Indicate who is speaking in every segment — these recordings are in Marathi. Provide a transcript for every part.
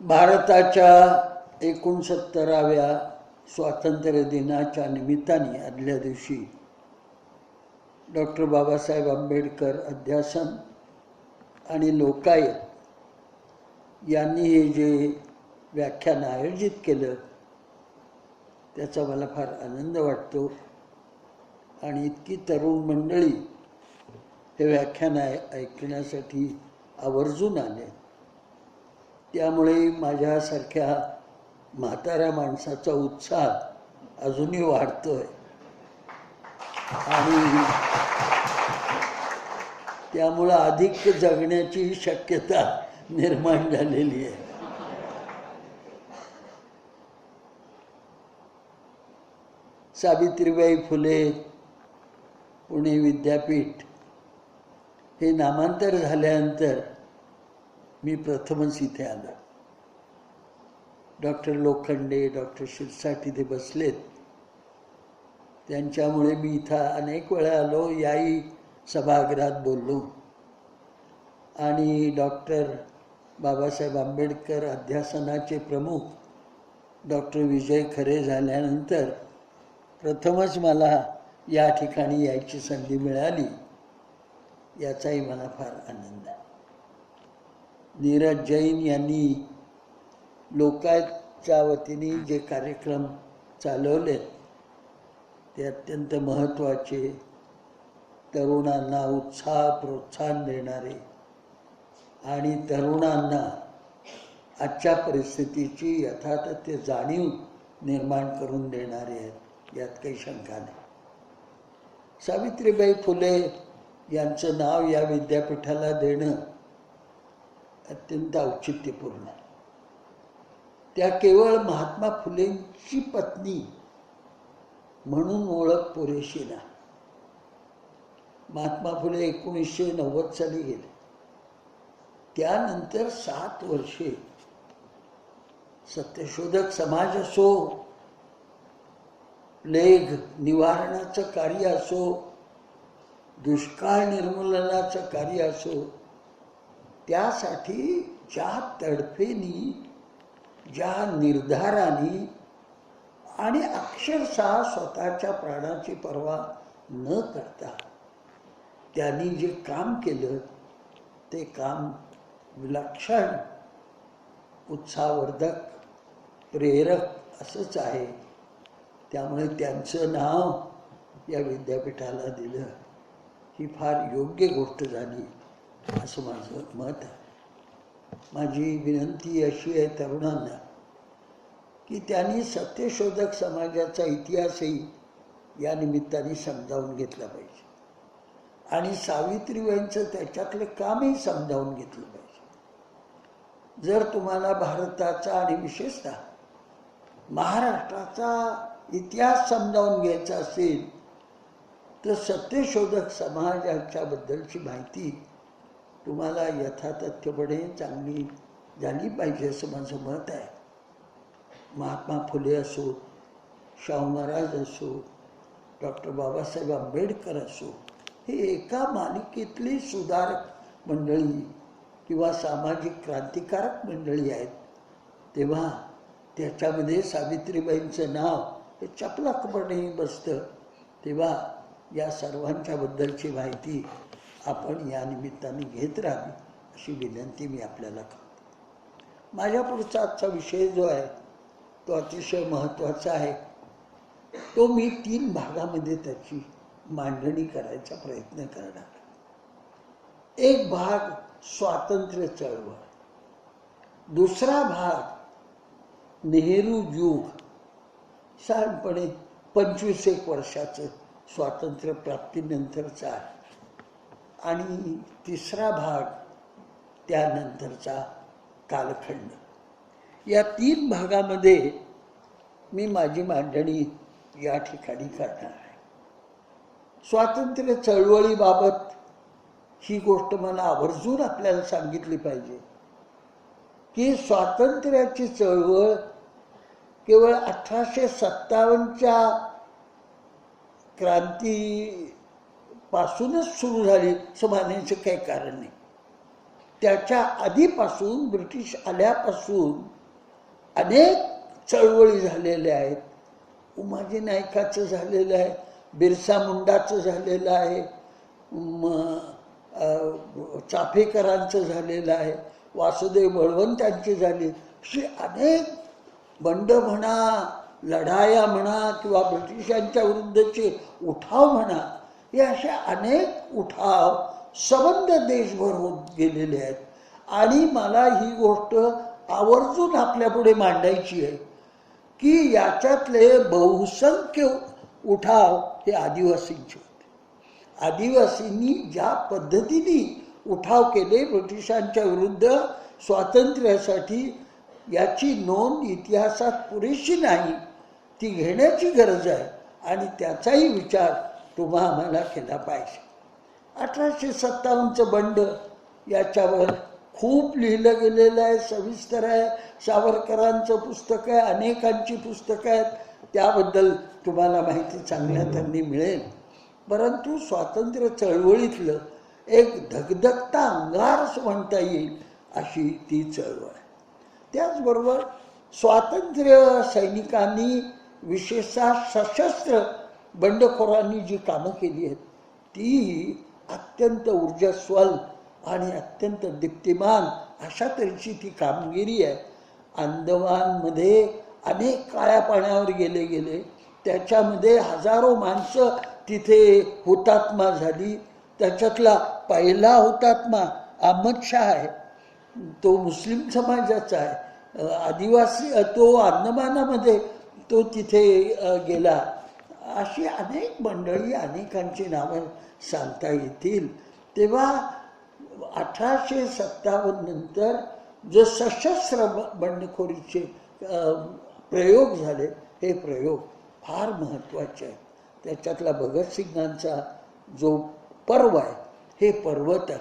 Speaker 1: भारताच्या 69व्या स्वातंत्र्य दिनाच्या निमित्ताने आदल्या दिवशी डॉक्टर बाबासाहेब आंबेडकर अध्यासन आणि लोकायत यांनी हे जे व्याख्यान आयोजित केलं त्याचा मला फार आनंद वाटतो आणि इतकी तरुण मंडळी हे व्याख्यान ऐकण्यासाठी आवर्जून आले, त्यामुळे माझ्यासारख्या म्हाताऱ्या माणसाचा उत्साह अजूनही वाढतोय आणि त्यामुळं अधिक जगण्याची शक्यता निर्माण झालेली आहे. सावित्रीबाई फुले पुणे विद्यापीठ हे नामांतर झाल्यानंतर मी प्रथमच इथे आलो. डॉक्टर लोखंडे, डॉक्टर शिरसाट इथे बसलेत, त्यांच्यामुळे मी इथं अनेक वेळा आलो, याही सभागृहात बोललो. आणि डॉक्टर बाबासाहेब आंबेडकर अध्यासनाचे प्रमुख डॉक्टर विजय खरे झाल्यानंतर प्रथमच मला या ठिकाणी यायची संधी मिळाली, याचाही मला फार आनंद आहे. नीरज जैन यांनी लोकायतच्या वतीने जे कार्यक्रम चालवले ते अत्यंत महत्त्वाचे, तरुणांना उत्साह प्रोत्साहन देणारे आणि तरुणांना आजच्या परिस्थितीची यथातथ्य जाणीव निर्माण करून देणारे आहेत, यात काही शंका नाही. सावित्रीबाई फुले यांचं नाव या विद्यापीठाला देणं अत्यंत औचित्यपूर्ण आहे. त्या केवळ महात्मा फुलेंची पत्नी म्हणून ओळख पुरेशी नाही. महात्मा फुले 1990 साली गेले. त्यानंतर 7 वर्षे सत्यशोधक समाज असो, प्लेग निवारणाचं कार्य असो, दुष्काळ निर्मूलनाचं कार्य असो, त्यासाठी ज्या तडफेनी, ज्या निर्धाराने आणि अक्षरशः स्वतःच्या प्राणाची पर्वा न करता त्यांनी जे काम केलं ते काम विलक्षण, उत्साहवर्धक, प्रेरक असंच आहे. त्यामुळे त्यांचं नाव या विद्यापीठाला दिलं ही फार योग्य गोष्ट झाली असं माझं मत आहे. माझी विनंती अशी आहे तरुणांना की त्यांनी सत्यशोधक समाजाचा इतिहासही या निमित्ताने समजावून घेतला पाहिजे आणि सावित्रीबाईंचं त्याच्यातलं कामही समजावून घेतलं पाहिजे. जर तुम्हाला भारताचा आणि विशेषतः महाराष्ट्राचा इतिहास समजावून घ्यायचा असेल तर सत्यशोधक समाजाच्या बद्दलची माहिती तुम्हाला यथातथ्यपणे चांगली झाली पाहिजे असं माझं मत आहे. महात्मा फुले असो, शाहू महाराज असो, डॉक्टर बाबासाहेब आंबेडकर असो, हे एका मालिकेतली सुधारक मंडळी किंवा सामाजिक क्रांतिकारक मंडळी आहेत. तेव्हा त्याच्यामध्ये सावित्रीबाईंचं नाव हे चपलाकपणे बसतं. तेव्हा या सर्वांच्या बद्दलची माहिती आपण या निमित्ताने घेत राहावी अशी विनंती मी आपल्याला करतो. माझ्या पुढचा आजचा विषय जो आहे तो अतिशय महत्त्वाचा आहे. तो मी 3 भागामध्ये त्याची मांडणी करायचा प्रयत्न करणार. एक भाग स्वातंत्र्य चळवळ, दुसरा भाग नेहरू युग, साधारणपणे 25 वर्षाचं स्वातंत्र्य प्राप्तीनंतरचा आहे, आणि तिसरा भाग त्यानंतरचा कालखंड. या 3 भागामध्ये मी माझी मांडणी या ठिकाणी करणार आहे. स्वातंत्र्य चळवळीबाबत ही गोष्ट मला आवर्जून आपल्याला सांगितली पाहिजे की स्वातंत्र्याची चळवळ केवळ 1857च्या क्रांती पासूनच सुरू झाली असं मानायचं काही कारण नाही. त्याच्या आधीपासून ब्रिटिश आल्यापासून अनेक चळवळी झालेल्या आहेत. उमाजी नाईकाचं झालेलं आहे, बिरसा मुंडाचं झालेलं आहे, चाफेकरांचं झालेलं आहे, वासुदेव बळवंतांची झाली. अशी अनेक बंड म्हणा, लढाया म्हणा किंवा ब्रिटिशांच्या विरुद्धचे उठाव म्हणा, हे असे अनेक उठाव सबंध देशभर होत गेलेले आहेत. आणि मला ही गोष्ट आवर्जून आपल्यापुढे मांडायची आहे की याच्यातले बहुसंख्य उठाव हे आदिवासींचे होते. आदिवासींनी ज्या पद्धतीने उठाव केले ब्रिटिशांच्या विरुद्ध स्वातंत्र्यासाठी, याची नोंद इतिहासात पुरेशी नाही. ती घेण्याची गरज आहे आणि त्याचाही विचार तुम्हा आम्हाला केला पाहिजे. 1857चं बंड, याच्यावर खूप लिहिलं गेलेलं आहे, सविस्तर आहे. सावरकरांचं पुस्तक आहे, अनेकांची पुस्तकं आहेत, त्याबद्दल तुम्हाला माहिती चांगल्या त्यांनी मिळेल. परंतु स्वातंत्र्य चळवळीतलं एक धगधगता अंगार असं म्हणता येईल अशी ती चळवळ आहे. त्याचबरोबर स्वातंत्र्य सैनिकांनी, विशेषतः सशस्त्र बंडखोरांनी जी कामं केली आहेत ती अत्यंत ऊर्जास्वल आणि अत्यंत दीप्तिमान अशा तऱ्हेची ती कामगिरी आहे. अंदमानमध्ये अनेक काळ्या पाण्यावर गेले, त्याच्यामध्ये हजारो माणसं तिथे हुतात्मा झाली. त्याच्यातला पहिला हुतात्मा अहमद शाह आहे, तो मुस्लिम समाजाचा आहे. आदिवासी, तो अंदमानामध्ये तो तिथे गेला. अशी अनेक मंडळी, अनेकांची नावं सांगता येतील. तेव्हा 1857 नंतर जे सशस्त्र बंडखोरीचे प्रयोग झाले, हे प्रयोग फार महत्त्वाचे आहेत. त्याच्यातला भगतसिंगांचा जो पर्व आहे, हे पर्व तर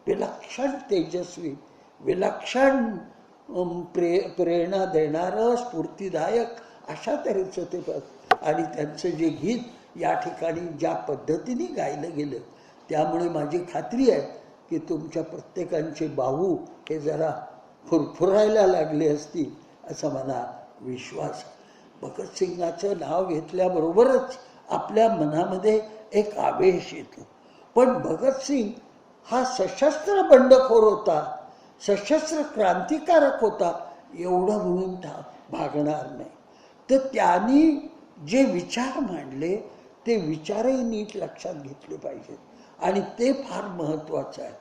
Speaker 1: विलक्षण तेजस्वी, विलक्षण प्रेरणा देणारं, स्फूर्तिदायक अशा तऱ्हेचं ते आणि त्यांचं जे गीत या ठिकाणी ज्या पद्धतीने गायलं गेलं, त्यामुळे माझी खात्री आहे की तुमच्या प्रत्येकांचे बाहू हे जरा फुरफुरायला लागले असतील असा मला विश्वास. भगतसिंगाचं नाव घेतल्याबरोबरच आपल्या मनामध्ये एक आवेश येतो. पण भगतसिंग हा सशस्त्र बंडखोर होता, सशस्त्र क्रांतिकारक होता एवढं म्हणून भागणार नाही. तर त्यांनी जे विचार मांडले ते विचारही नीट लक्षात घेतले पाहिजेत आणि ते फार महत्त्वाचं आहे.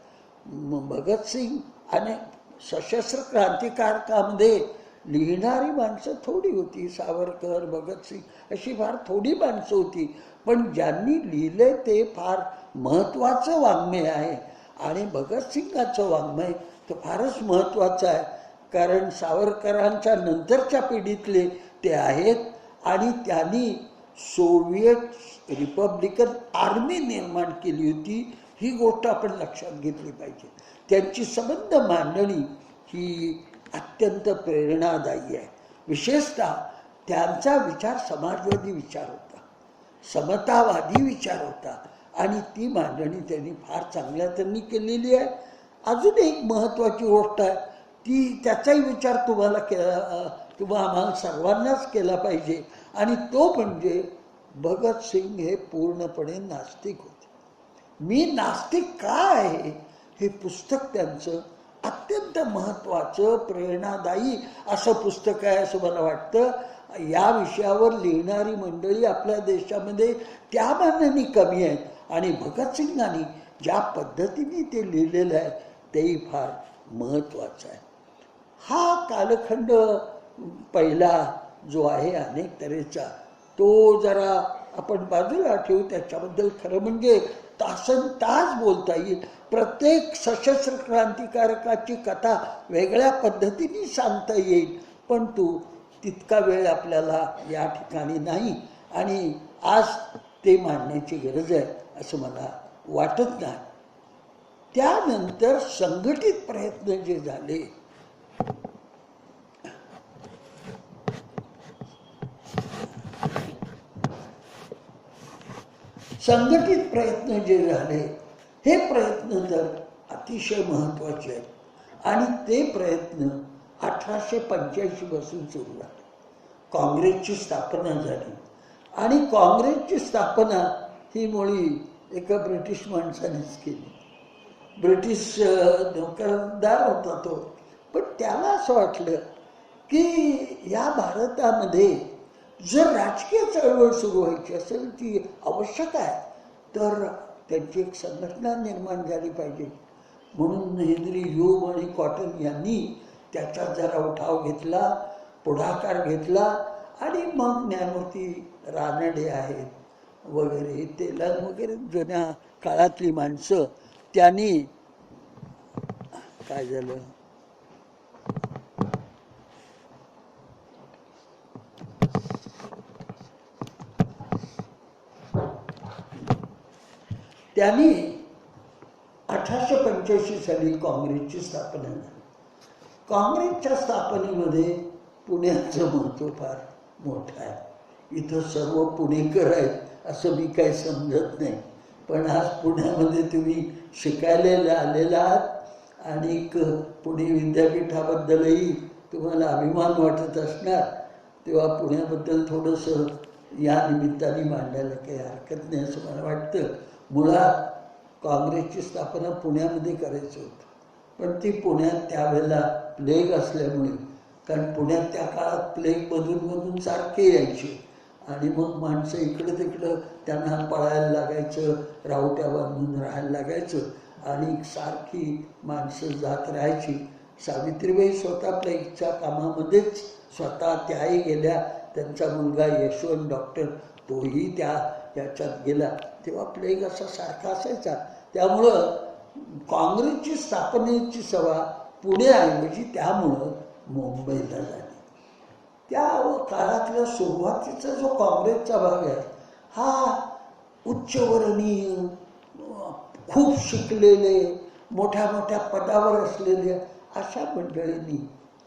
Speaker 1: भगतसिंग आणि सशस्त्र क्रांतिकारकामध्ये लिहिणारी माणसं थोडी होती. सावरकर, भगतसिंग अशी फार थोडी माणसं होती. पण ज्यांनी लिहिले ते फार महत्त्वाचं वाङ्मय आहे. आणि भगतसिंगाचं वाङ्मय तर फारच महत्त्वाचं आहे, कारण सावरकरांच्या नंतरच्या पिढीतले ते आहेत आणि त्यांनी सोव्हिएट रिपब्लिकन आर्मी निर्माण केली होती. ही गोष्ट आपण लक्षात घेतली पाहिजे. त्यांची सबंध मांडणी ही अत्यंत प्रेरणादायी आहे. विशेषतः त्यांचा विचार समाजवादी विचार होता, समतावादी विचार होता आणि ती मांडणी त्यांनी फार चांगल्या त्यांनी केलेली आहे. अजून एक महत्त्वाची गोष्ट आहे, ती त्याचाही विचार तुम्हा आम्हाला सर्वांनाच केला पाहिजे आणि तो म्हणजे भगतसिंग हे पूर्णपणे नास्तिक होते. मी नास्तिक का आहे हे पुस्तक त्यांचं अत्यंत महत्त्वाचं, प्रेरणादायी असं पुस्तक आहे असं मला वाटतं. या विषयावर लिहिणारी मंडळी आपल्या देशामध्ये त्या मानाने कमी आहेत आणि भगतसिंगांनी ज्या पद्धतीने ते लिहिलेलं आहे तेही फार महत्त्वाचं आहे. हा कालखंड पहिला जो आहे अनेक तऱ्हेचा, तो जरा आपण बाजूला ठेवू. त्याच्याबद्दल खरं म्हणजे तासन तास बोलता येईल. प्रत्येक सशस्त्र क्रांतिकारकाची कथा वेगळ्या पद्धतीने सांगता येईल, पण तितका वेळ आपल्याला या ठिकाणी नाही आणि आज ते मांडण्याची गरज आहे असं मला वाटत नाही. त्यानंतर संघटित प्रयत्न जे झाले, संघटित प्रयत्न जे झाले, हे प्रयत्न तर अतिशय महत्त्वाचे आहेत. आणि ते प्रयत्न 1885 पासून सुरू झाले. काँग्रेसची स्थापना झाली आणि काँग्रेसची स्थापना ही मुळी एका ब्रिटिश माणसानेच केली. ब्रिटिश नोकरदार होता तो, पण त्याला असं वाटलं की या भारतामध्ये जर राजकीय चळवळ सुरू व्हायची असेल ती आवश्यक आहे, तर त्यांची एक संघटना निर्माण झाली पाहिजे. म्हणून हेनरी ह्यूम आणि कॉटन यांनी त्याच्यात जरा उठाव घेतला, पुढाकार घेतला आणि मग न्यायमूर्ती रानडे आहेत वगैरे, तेलंग वगैरे जुन्या काळातली माणसं, त्यांनी काय झालं, त्यांनी 1885 साली काँग्रेसची स्थापना झाली. काँग्रेसच्या स्थापनेमध्ये पुण्याचं महत्त्व फार मोठं आहे. इथं सर्व पुणेकर आहेत असं मी काही समजत नाही, पण आज पुण्यामध्ये तुम्ही शिकायला आलेला आहात आणि पुणे विद्यापीठाबद्दलही तुम्हाला अभिमान वाटत असणार, तेव्हा पुण्याबद्दल थोडंसं या निमित्ताने मांडायला काही हरकत नाही असं मला वाटतं. मुळात काँग्रेसची स्थापना पुण्यामध्ये करायचं होतं, पण ती पुण्यात त्यावेळेला प्लेग असल्यामुळे, कारण पुण्यात त्या काळात प्लेगमधून सारखे यायचे आणि मग माणसं इकडं तिकडं त्यांना पळायला लागायचं, रावट्या बांधून राहायला लागायचं आणि सारखी माणसं जात राहायची. सावित्रीबाई स्वतः प्लेगच्या कामामध्येच स्वतः त्याही गेल्या, त्यांचा मुलगा यशवंत डॉक्टर तोही त्याच्यात गेला. तेव्हा प्लेग असा सारखा असायचा. त्यामुळं काँग्रेसची स्थापनेची सभा पुण्याऐवजी त्यामुळं मुंबईला झाली. त्या काळातल्या सुरुवातीचा जो काँग्रेसचा भाग आहे हा उच्चवर्णीय, खूप शिकलेले, मोठ्या मोठ्या पदावर असलेले अशा मंडळींनी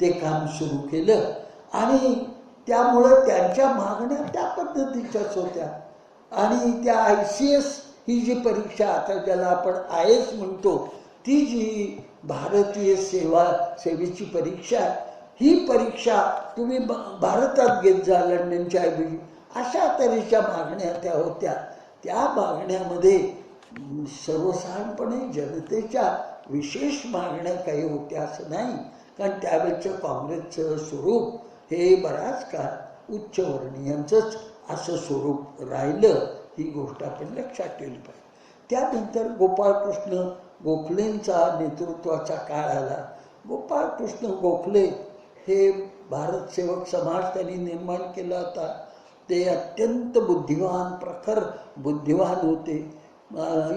Speaker 1: ते काम सुरू केलं आणि त्यामुळं त्यांच्या मागण्या त्या पद्धतीच्याच होत्या. आणि त्या ICS ही जी परीक्षा, आता ज्याला आपण IAS म्हणतो, ती जी भारतीय सेवेची परीक्षा, ही परीक्षा तुम्ही भारतात घेत जा लंडनच्या ऐवजी, अशा तऱ्हेच्या मागण्या त्या होत्या. त्या मागण्यामध्ये सर्वसाधारणपणे जनतेच्या विशेष मागण्या काही होत्या असं नाही, कारण त्यावेळेचं काँग्रेसचं स्वरूप हे बराच काळ उच्चवर्णीयांचंच असं स्वरूप राहिलं. ही गोष्ट आपण लक्षात ठेवली पाहिजे. त्यानंतर गोपाळकृष्ण गोखलेंचा नेतृत्वाचा काळ आला. गोपाळकृष्ण गोखले हे भारत सेवक समाज त्यांनी निर्माण केला होता. ते अत्यंत बुद्धिवान, प्रखर बुद्धिवान होते.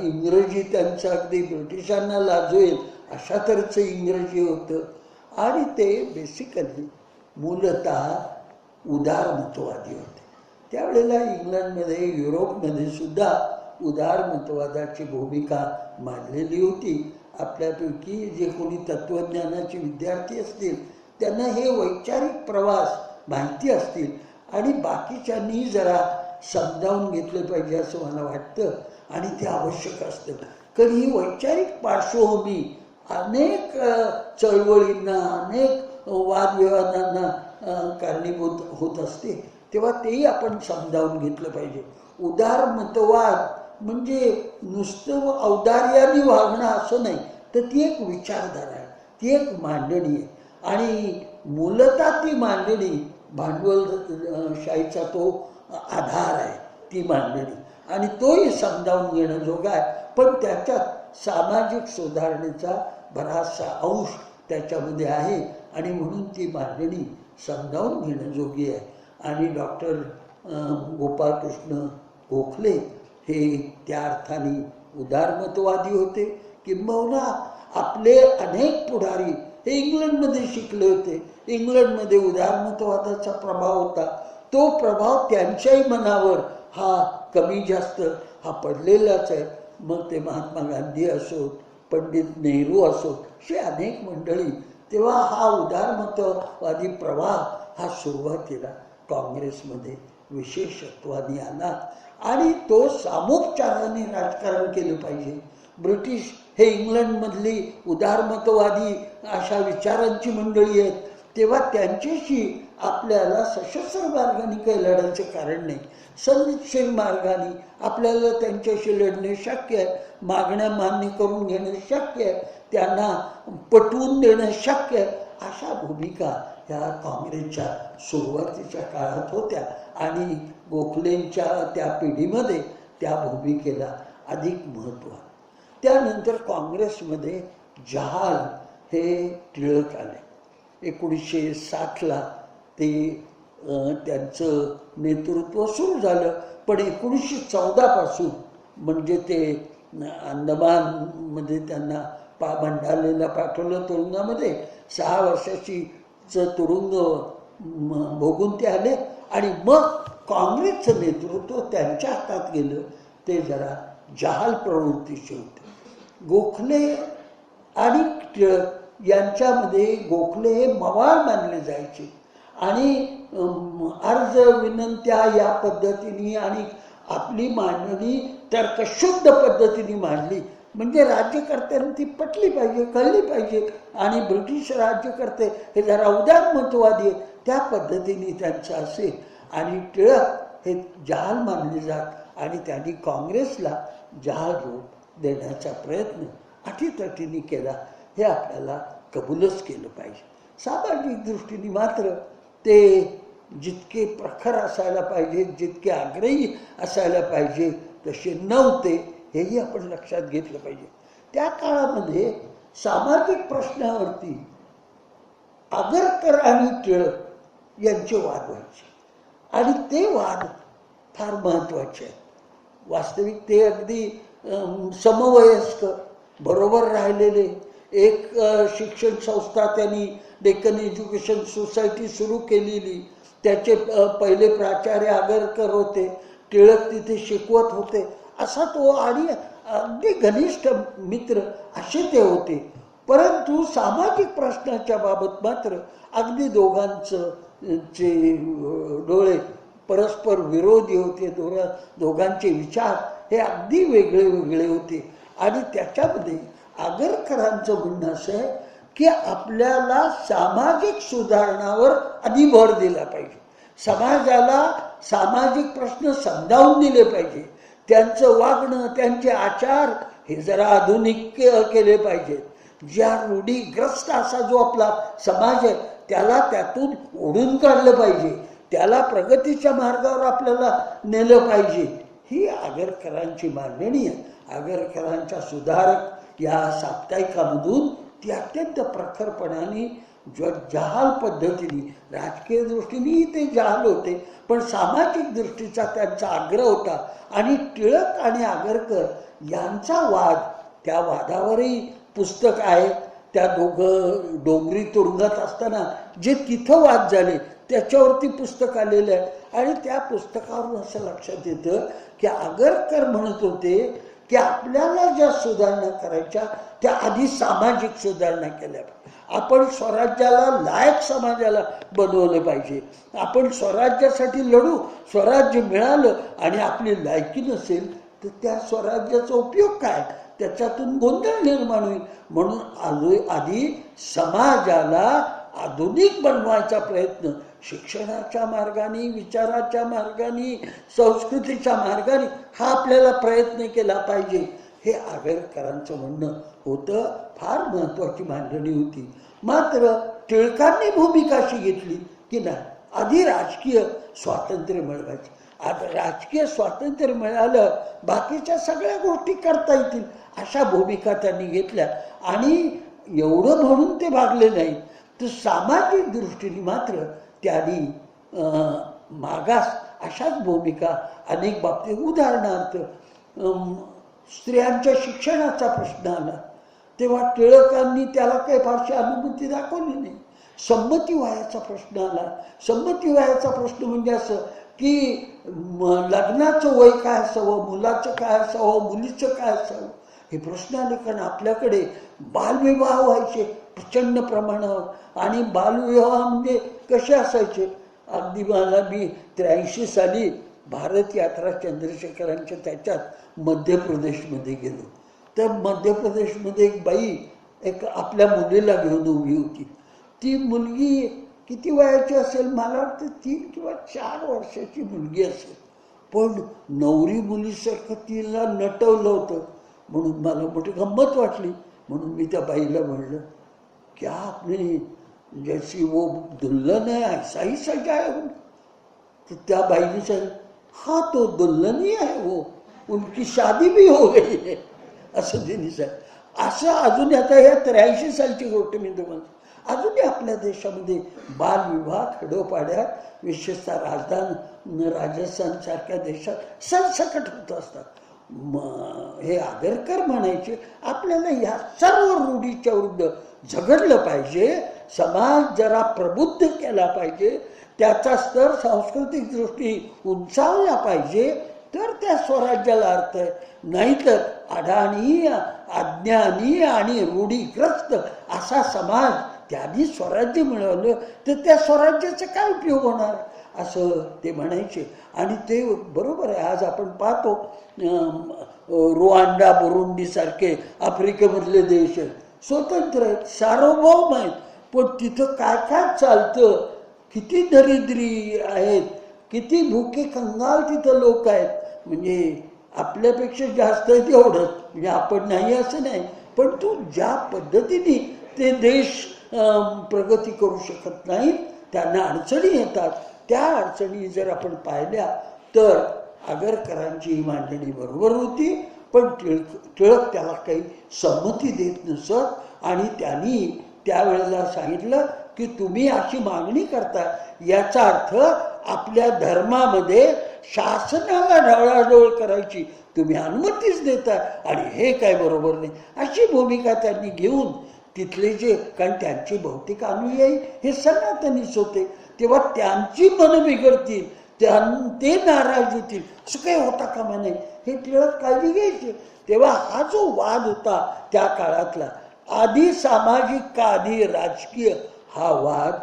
Speaker 1: इंग्रजी त्यांचं अगदी ब्रिटिशांना लाजवेल अशा तऱ्हेचं इंग्रजी होतं आणि ते बेसिकली मूलतः उदारमतवादी होते. त्यावेळेला इंग्लंडमध्ये, युरोपमध्ये सुद्धा उदारमतवादाची भूमिका मांडलेली होती. आपल्यापैकी जे कोणी तत्त्वज्ञानाचे विद्यार्थी असतील त्यांना हे वैचारिक प्रवास माहिती असतील आणि बाकीच्यांनी जरा समजावून घेतलं पाहिजे असं मला वाटतं आणि ते आवश्यक असतं. कारण ही वैचारिक पार्श्वभूमी अनेक चळवळींना, अनेक वादविवादांना कारणीभूत होत असते, तेव्हा तेही आपण समजावून घेतलं पाहिजे. उदारमतवाद म्हणजे नुसतं औदार्याने वागणं असं नाही, तर ती एक विचारधारा आहे, ती एक मांडणी आहे आणि मूलतः ती मांडणी भांडवलशाहीचा तो आधार आहे, ती मांडणी, आणि तोही समजावून घेणं जोगा आहे. पण त्याच्यात सामाजिक सुधारणेचा बराचसा अंश त्याच्यामध्ये आहे आणि म्हणून ती मांडणी समजावून घेणं जोगी आहे. आणि डॉक्टर गोपाळकृष्ण गोखले हे त्या अर्थाने उदारमतवादी होते. किंबहुना आपले अनेक पुढारी हे इंग्लंडमध्ये शिकले होते. इंग्लंडमध्ये उदारमतवादाचा प्रभाव होता. तो प्रभाव त्यांच्याही मनावर हा कमी जास्त हा पडलेलाच आहे. मग ते महात्मा गांधी असोत, पंडित नेहरू असोत, असे अनेक मंडळी. तेव्हा हा उदारमतवादी प्रवाह हा सुरुवातीला काँग्रेसमध्ये विशेषत्वाने आला आणि तो सामोपचाराने राजकारण केलं पाहिजे. ब्रिटिश हे इंग्लंडमधली उदारमतवादी अशा विचारांची मंडळी आहेत, तेव्हा त्यांच्याशी आपल्याला सशस्त्र मार्गाने काही लढायचं कारण नाही. संविधानिक मार्गाने आपल्याला त्यांच्याशी लढणे शक्य आहे, मागण्या मान्य करून घेणं शक्य आहे, त्यांना पटवून देणं शक्य आहे. अशा भूमिका ह्या काँग्रेसच्या सुरुवातीच्या काळात होत्या आणि गोखलेंच्या त्या पिढीमध्ये त्या भूमिकेला अधिक महत्त्व आहे. त्यानंतर काँग्रेसमध्ये जहाल हे टिळक आले. 1960ला ते त्यांचं नेतृत्व सुरू झालं, पण 1914 पासून म्हणजे ते अंदमानमध्ये त्यांना भंडारलेला पाठवलं तुरुंगामध्ये. 6 वर्षाची तुरुंग भोगून ते आले आणि मग काँग्रेसचं नेतृत्व त्यांच्या हातात गेलं. ते जरा जहाल प्रवृत्तीचे होते. गोखले आणि टिळक यांच्यामध्ये गोखले हे मवाळ मानले जायचे आणि अर्ज विनंत्या या पद्धतीने आणि आपली मांडणी तर्कशुद्ध पद्धतीने मांडली म्हणजे राज्यकर्त्यांना ती पटली पाहिजे, कळली पाहिजे. आणि ब्रिटिश राज्यकर्ते हे जरा उदारमतवादी त्या पद्धतीने त्यांचं असेल. आणि टिळक हे जहाल मानले जात आणि त्यांनी काँग्रेसला जहाल रूप देण्याचा प्रयत्न अटीतटीने केला. हे आपल्याला कबूलच केलं पाहिजे. सामाजिक दृष्टीने मात्र ते जितके प्रखर असायला पाहिजे, जितके आग्रही असायला पाहिजे तसे नव्हते, हेही आपण लक्षात घेतलं पाहिजे. त्या काळामध्ये सामाजिक प्रश्नावरती आगरकर आणि टिळक यांचे वाद व्हायचे आणि ते वाद फार महत्त्वाचे आहेत. वास्तविक ते अगदी समवयस्क बरोबर राहिलेले. एक शिक्षण संस्था त्यांनी डेक्कन एज्युकेशन सोसायटी सुरू केलेली. त्याचे पहिले प्राचार्य आगरकर होते, टिळक तिथे शिकवत होते. असा तो आणि अगदी घनिष्ठ मित्र असे ते होते. परंतु सामाजिक प्रश्नाच्या बाबत मात्र अगदी दोघांचं डोळे परस्पर विरोधी होते. दोघांचे विचार हे अगदी वेगळे वेगळे होते. आणि त्याच्यामध्ये आगरकरांचं म्हणणं असं आहे की आपल्याला सामाजिक सुधारणावर आधी भर दिला पाहिजे, समाजाला सामाजिक प्रश्न समजावून दिले पाहिजे, त्यांचं वागणं त्यांचे आचार हे जरा आधुनिक केले पाहिजेत. ज्या रूढीग्रस्त असा जो आपला समाज आहे त्याला त्यातून ओढून काढलं पाहिजे, त्याला प्रगतीच्या मार्गावर आपल्याला नेलं पाहिजे. ही आगरकरांची मांडणी आहे. आगरकरांच्या सुधारक या साप्ताहिकामधून ती अत्यंत प्रखरपणाने जहाल पद्धतीने, राजकीय दृष्टीनेही ते जहाल होते पण सामाजिक दृष्टीचा त्यांचा आग्रह होता. आणि टिळक आणि आगरकर यांचा वाद, त्या वादावरही पुस्तक आहे. त्या दोघं डोंगरी तुरुंगात असताना जे तिथं वाद झाले त्याच्यावरती पुस्तक आलेलं आहे. आणि त्या पुस्तकावरून असं लक्षात येतं की आगरकर म्हणत होते की आपल्याला ज्या सुधारणा करायच्या त्या आधी सामाजिक सुधारणा केल्या पाहिजे. आपण स्वराज्याला लायक समाजाला बनवलं पाहिजे. आपण स्वराज्यासाठी लढू, स्वराज्य मिळालं आणि आपली लायकी नसेल तर त्या स्वराज्याचा उपयोग काय, त्याच्यातून गोंधळ निर्माण होईल. म्हणून आधी समाजाला आधुनिक बनवायचा प्रयत्न शिक्षणाच्या मार्गाने, विचाराच्या मार्गाने, संस्कृतीच्या मार्गाने हा आपल्याला प्रयत्न केला पाहिजे. हे आगरकरांचं म्हणणं होतं. फार महत्त्वाची मांडणी होती. मात्र टिळकांनी भूमिका अशी घेतली की नाही, आधी राजकीय स्वातंत्र्य मिळवायचं. आता राजकीय स्वातंत्र्य मिळालं बाकीच्या सगळ्या गोष्टी करता येतील अशा भूमिका त्यांनी घेतल्या. आणि एवढं म्हणून ते भागले नाही तर सामाजिक दृष्टीने मात्र त्यांनी मागास अशाच भूमिका अनेक बाबतीत, उदाहरणार्थ स्त्रियांच्या शिक्षणाचा प्रश्न आला तेव्हा टिळकांनी त्याला काही फारशी अनुभूती दाखवली नाही. संमती वयाचा प्रश्न आला. संमती वयाचा प्रश्न म्हणजे असं की लग्नाचं वय काय असावं, मुलाचं काय असावं, मुलीचं काय असावं हे प्रश्न आले. कारण आपल्याकडे बालविवाह व्हायचे प्रचंड प्रमाणावर. आणि बालविवाह म्हणजे कसे असायचे, अगदी मला मी 83 साली भारत यात्रा चंद्रशेखरांच्या त्याच्यात मध्य प्रदेशमध्ये गेलो. तर मध्य प्रदेशमध्ये एक बाई एक आपल्या मुलीला घेऊन उभी होती. ती मुलगी किती वयाची असेल, मला वाटतं 3 किंवा 4 वर्षाची मुलगी असेल, पण नवरी मुलीसारखं तिला नटवलं होतं. म्हणून मला मोठी गंमत वाटली. म्हणून मी त्या बाईला म्हणलं, क्या आपने जैसी वो दुल्हन है ऐसा ही सजाया हूं. तर त्या बाईने सांगितलं, हाँ तो दुल्हन ही है, वो उनकी शादी भी हो गई है, असं तिने सांगितलं. असं अजून आता ह्या 83 सालची गोष्ट मी तुम्हाला, अजूनही आपल्या देशामध्ये बालविवाह खेडोपाड्यात, विशेषतः राजस्थानसारख्या देशात सरसकट होत असतात. हे आगरकर म्हणायचे, आपल्याला ह्या सर्व रूढीच्या विरुद्ध झगडलं पाहिजे, समाज जरा प्रबुद्ध केला पाहिजे, त्याचा स्तर सांस्कृतिक दृष्टी उंचावला पाहिजे, तर त्या स्वराज्याला अर्थ आहे. नाहीतर अडाणी, अज्ञानी आणि रूढीग्रस्त असा समाज त्यांनी स्वराज्य मिळवलं तर त्या स्वराज्याचा काय उपयोग होणार, असं ते म्हणायचे. आणि ते बरोबर आहे. आज आपण पाहतो रुवांडा, बुरुंडी सारखे आफ्रिकेमधले देश आहेत, स्वतंत्र आहेत, सार्वभौम आहेत, पण तिथं काय काय चालतं, किती दरिद्री आहेत, किती भुके कंगाल तिथं लोक आहेत. म्हणजे आपल्यापेक्षा जास्त आहे तेवढंच, म्हणजे आपण नाही असं नाही, पण तू ज्या पद्धतीने ते देश प्रगती करू शकत नाहीत, त्यांना अडचणी येतात. त्या अडचणी जर आपण पाहिल्या तर आगरकरांची ही मांडणी बरोबर होती, पण टिळक त्याला काही संमती देत नसत. आणि त्यांनी त्यावेळेला सांगितलं की तुम्ही अशी मागणी करता, याचा अर्थ आपल्या धर्मामध्ये शासनाला ढवळाढवळ करायची तुम्ही अनुमतीच देता, आणि हे काय बरोबर नाही, अशी भूमिका त्यांनी घेऊन तिथले जे, कारण त्यांची बहुतेक अनुयायी हे सनातनीच होते, तेव्हा त्यांची मनं बिघडतील, ते नाराज होतील, असं काही होता कामा नये, हे टिळक काळजी घ्यायचे. तेव्हा हा जो वाद होता त्या काळातला, आधी सामाजिक का आधी राजकीय, हा वाद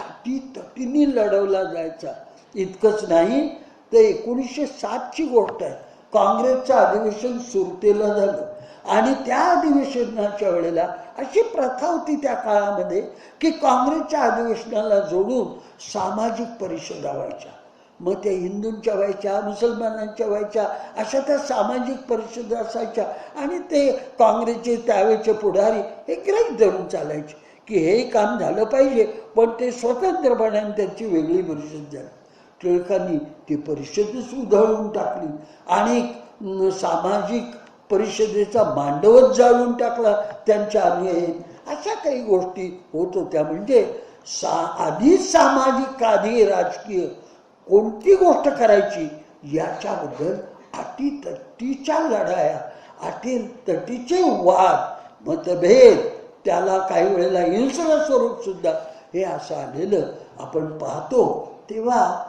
Speaker 1: अटीतटीने लढवला जायचा. इतकंच नाही तर 1907ची गोष्ट आहे, काँग्रेसचं अधिवेशन सुरतेला झालं, आणि त्या अधिवेशनाच्या वेळेला अशी प्रथा होती त्या काळामध्ये की काँग्रेसच्या अधिवेशनाला जोडून सामाजिक परिषदा व्हायच्या. मग त्या हिंदूंच्या व्हायच्या, मुसलमानांच्या व्हायच्या, अशा त्या सामाजिक परिषदा असायच्या. आणि ते काँग्रेसचे त्यावेळेचे पुढारी हे ग्रहित धरून चालायचे की हे काम झालं पाहिजे, पण ते स्वतंत्रपणे त्यांची वेगळी परिषद झाली. टिळकांनी ती परिषदच उधळून टाकली आणि सामाजिक परिषदेचा मांडवच जाळून टाकला त्यांच्या अनुयायी. अशा काही गोष्टी होत होत्या. म्हणजे आधी सामाजिक आधी राजकीय, कोणती गोष्ट करायची याच्याबद्दल अटीतटीच्या लढाया, अटीतटीचे वाद, मतभेद, त्याला काही वेळेला हिंसक स्वरूप सुद्धा हे असं आलेलं आपण पाहतो. तेव्हा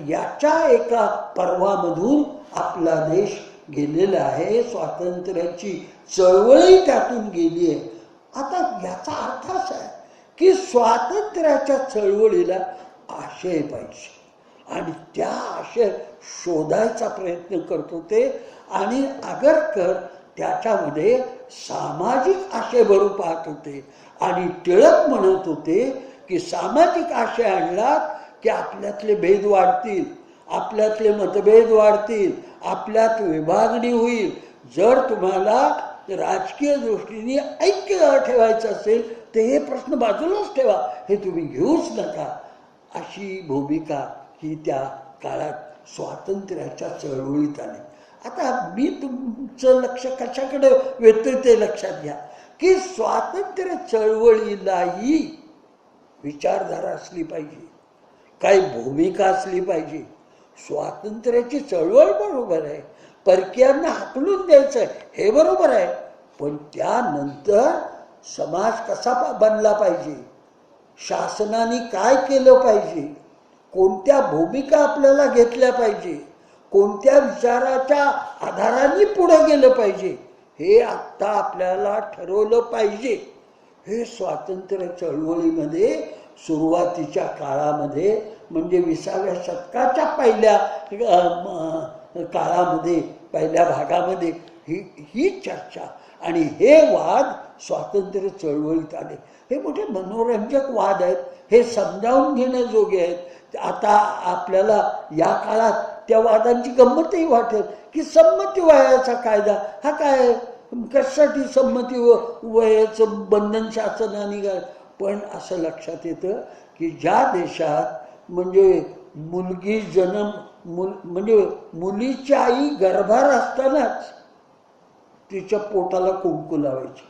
Speaker 1: याच्या एका पर्वामधून आपला देश गेलेला आहे, स्वातंत्र्याची चळवळी त्यातून गेली आहे. आता याचा अर्थ असा आहे की स्वातंत्र्याच्या चळवळीला आशय पाहिजे, आणि त्या आशय शोधायचा प्रयत्न करत होते. आणि आगरकर त्याच्यामध्ये सामाजिक आशय भरू पाहत होते, आणि टिळक म्हणत होते की सामाजिक आशय आणलात की आपल्यातले भेद वाढतील, आपल्यातले मतभेद वाढतील, आपल्यात विभागणी होईल. जर तुम्हाला राजकीय दृष्टीने ऐक्य ठेवायचं असेल तर हे प्रश्न बाजूलाच ठेवा, हे तुम्ही घेऊच नका, अशी भूमिका ही त्या काळात स्वातंत्र्याच्या चळवळीत आली. आता मी तुमचं लक्ष कशाकडे वेधतोय ते लक्षात घ्या की स्वातंत्र्य चळवळीलाही विचारधारा असली पाहिजे, काही भूमिका असली पाहिजे. स्वातंत्र्याची चळवळ बरोबर आहे, परकीयांना हाकलून द्यायचं हे बरोबर आहे, पण त्यानंतर समाज कसा बनला पाहिजे, शासनाने काय केलं पाहिजे, कोणत्या भूमिका आपल्याला घेतल्या पाहिजे, कोणत्या विचाराच्या आधाराने पुढे गेलं पाहिजे, हे आत्ता आपल्याला ठरवलं पाहिजे. हे स्वातंत्र्य चळवळीमध्ये सुरुवातीच्या काळामध्ये, म्हणजे 20व्या शतकाच्या पहिल्या काळामध्ये, पहिल्या भागामध्ये ही चर्चा आणि हे वाद स्वातंत्र्य चळवळीत आले. हे मोठे मनोरंजक वाद आहेत, हे समजावून घेण्याजोगे आहेत. आता आपल्याला या काळात त्या वादांची गंमतही वाटेल की संमती वयाचा कायदा हा काय, कशासाठी संमती वयाचं बंधन शासनाने काय. पण असं लक्षात येतं की ज्या देशात म्हणजे मुलगी म्हणजे मुलीची आई गर्भार असतानाच तिच्या पोटाला कुंकू लावायची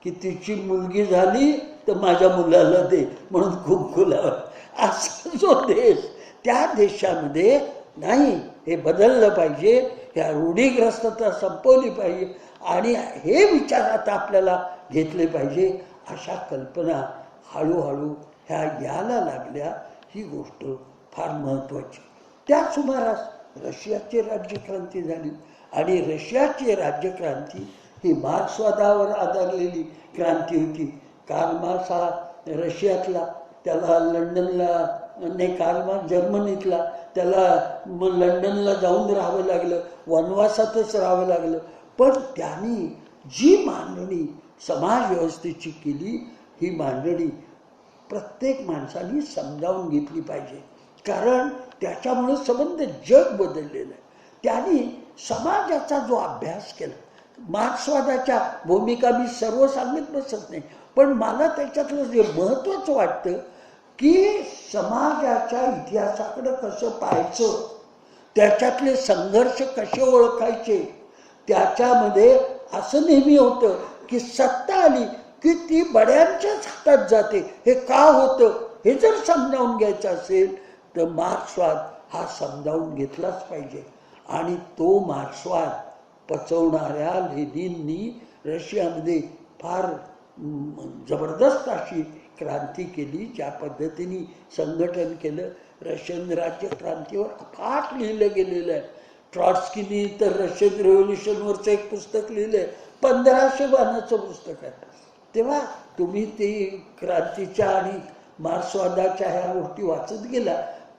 Speaker 1: की तिची मुलगी झाली तर माझ्या मुलाला दे म्हणून कुंकू लावायचं. असा जो देश, त्या देशामध्ये नाही, हे बदललं पाहिजे, ह्या रूढीग्रस्तता संपवली पाहिजे आणि हे विचार आता आपल्याला घेतले पाहिजे. अशा कल्पना हळूहळू ह्या यायला लागल्या. ही गोष्ट फार महत्त्वाची. त्या सुमारास रशियाची राज्यक्रांती झाली आणि रशियाची राज्यक्रांती ही मार्क्सवादावर आधारलेली क्रांती होती. कार्ल मार्क्स हा रशियातला, त्याला लंडनला नाही, कार्ल मार्क्स जर्मनीतला, त्याला मग लंडनला जाऊन राहावं लागलं, वनवासातच राहावं लागलं. पण त्यांनी जी मांडणी समाज व्यवस्थेची केली, ही मांडणी प्रत्येक माणसाने समजावून घेतली पाहिजे, कारण त्याच्यामुळे संबंध जग बदललेलं आहे. त्यांनी समाजाचा जो अभ्यास केला, मार्क्सवादाच्या भूमिका मी सर्व सांगत बसत नाही, पण मला त्याच्यातलं जे महत्त्वाचं वाटतं की समाजाच्या इतिहासाकडे कसं पाहायचं, त्याच्यातले संघर्ष कसे ओळखायचे. त्याच्यामध्ये असं नेहमी होतं की सत्ता आली की ती बड्यांच्याच हातात जाते. हे का होतं हे जर समजावून घ्यायचं असेल तर मार्क्सवाद हा समजावून घेतलाच पाहिजे. आणि तो मार्क्सवाद पचवणाऱ्या लेनिननी रशियामध्ये फार जबरदस्त अशी क्रांती केली. ज्या पद्धतीने संघटन केलं, रशियन राज्यक्रांतीवर अफाट लिहिलं गेलेलं आहे. ट्रॉट्स्कीनी तर रशियन रेव्होल्युशनवरचं एक पुस्तक लिहिलं आहे, 1500 पानाचं पुस्तक आहे. तेव्हा तुम्ही ते क्रांतीच्या आणि मार्क्सवादाच्या ह्या गोष्टी वाचत गेला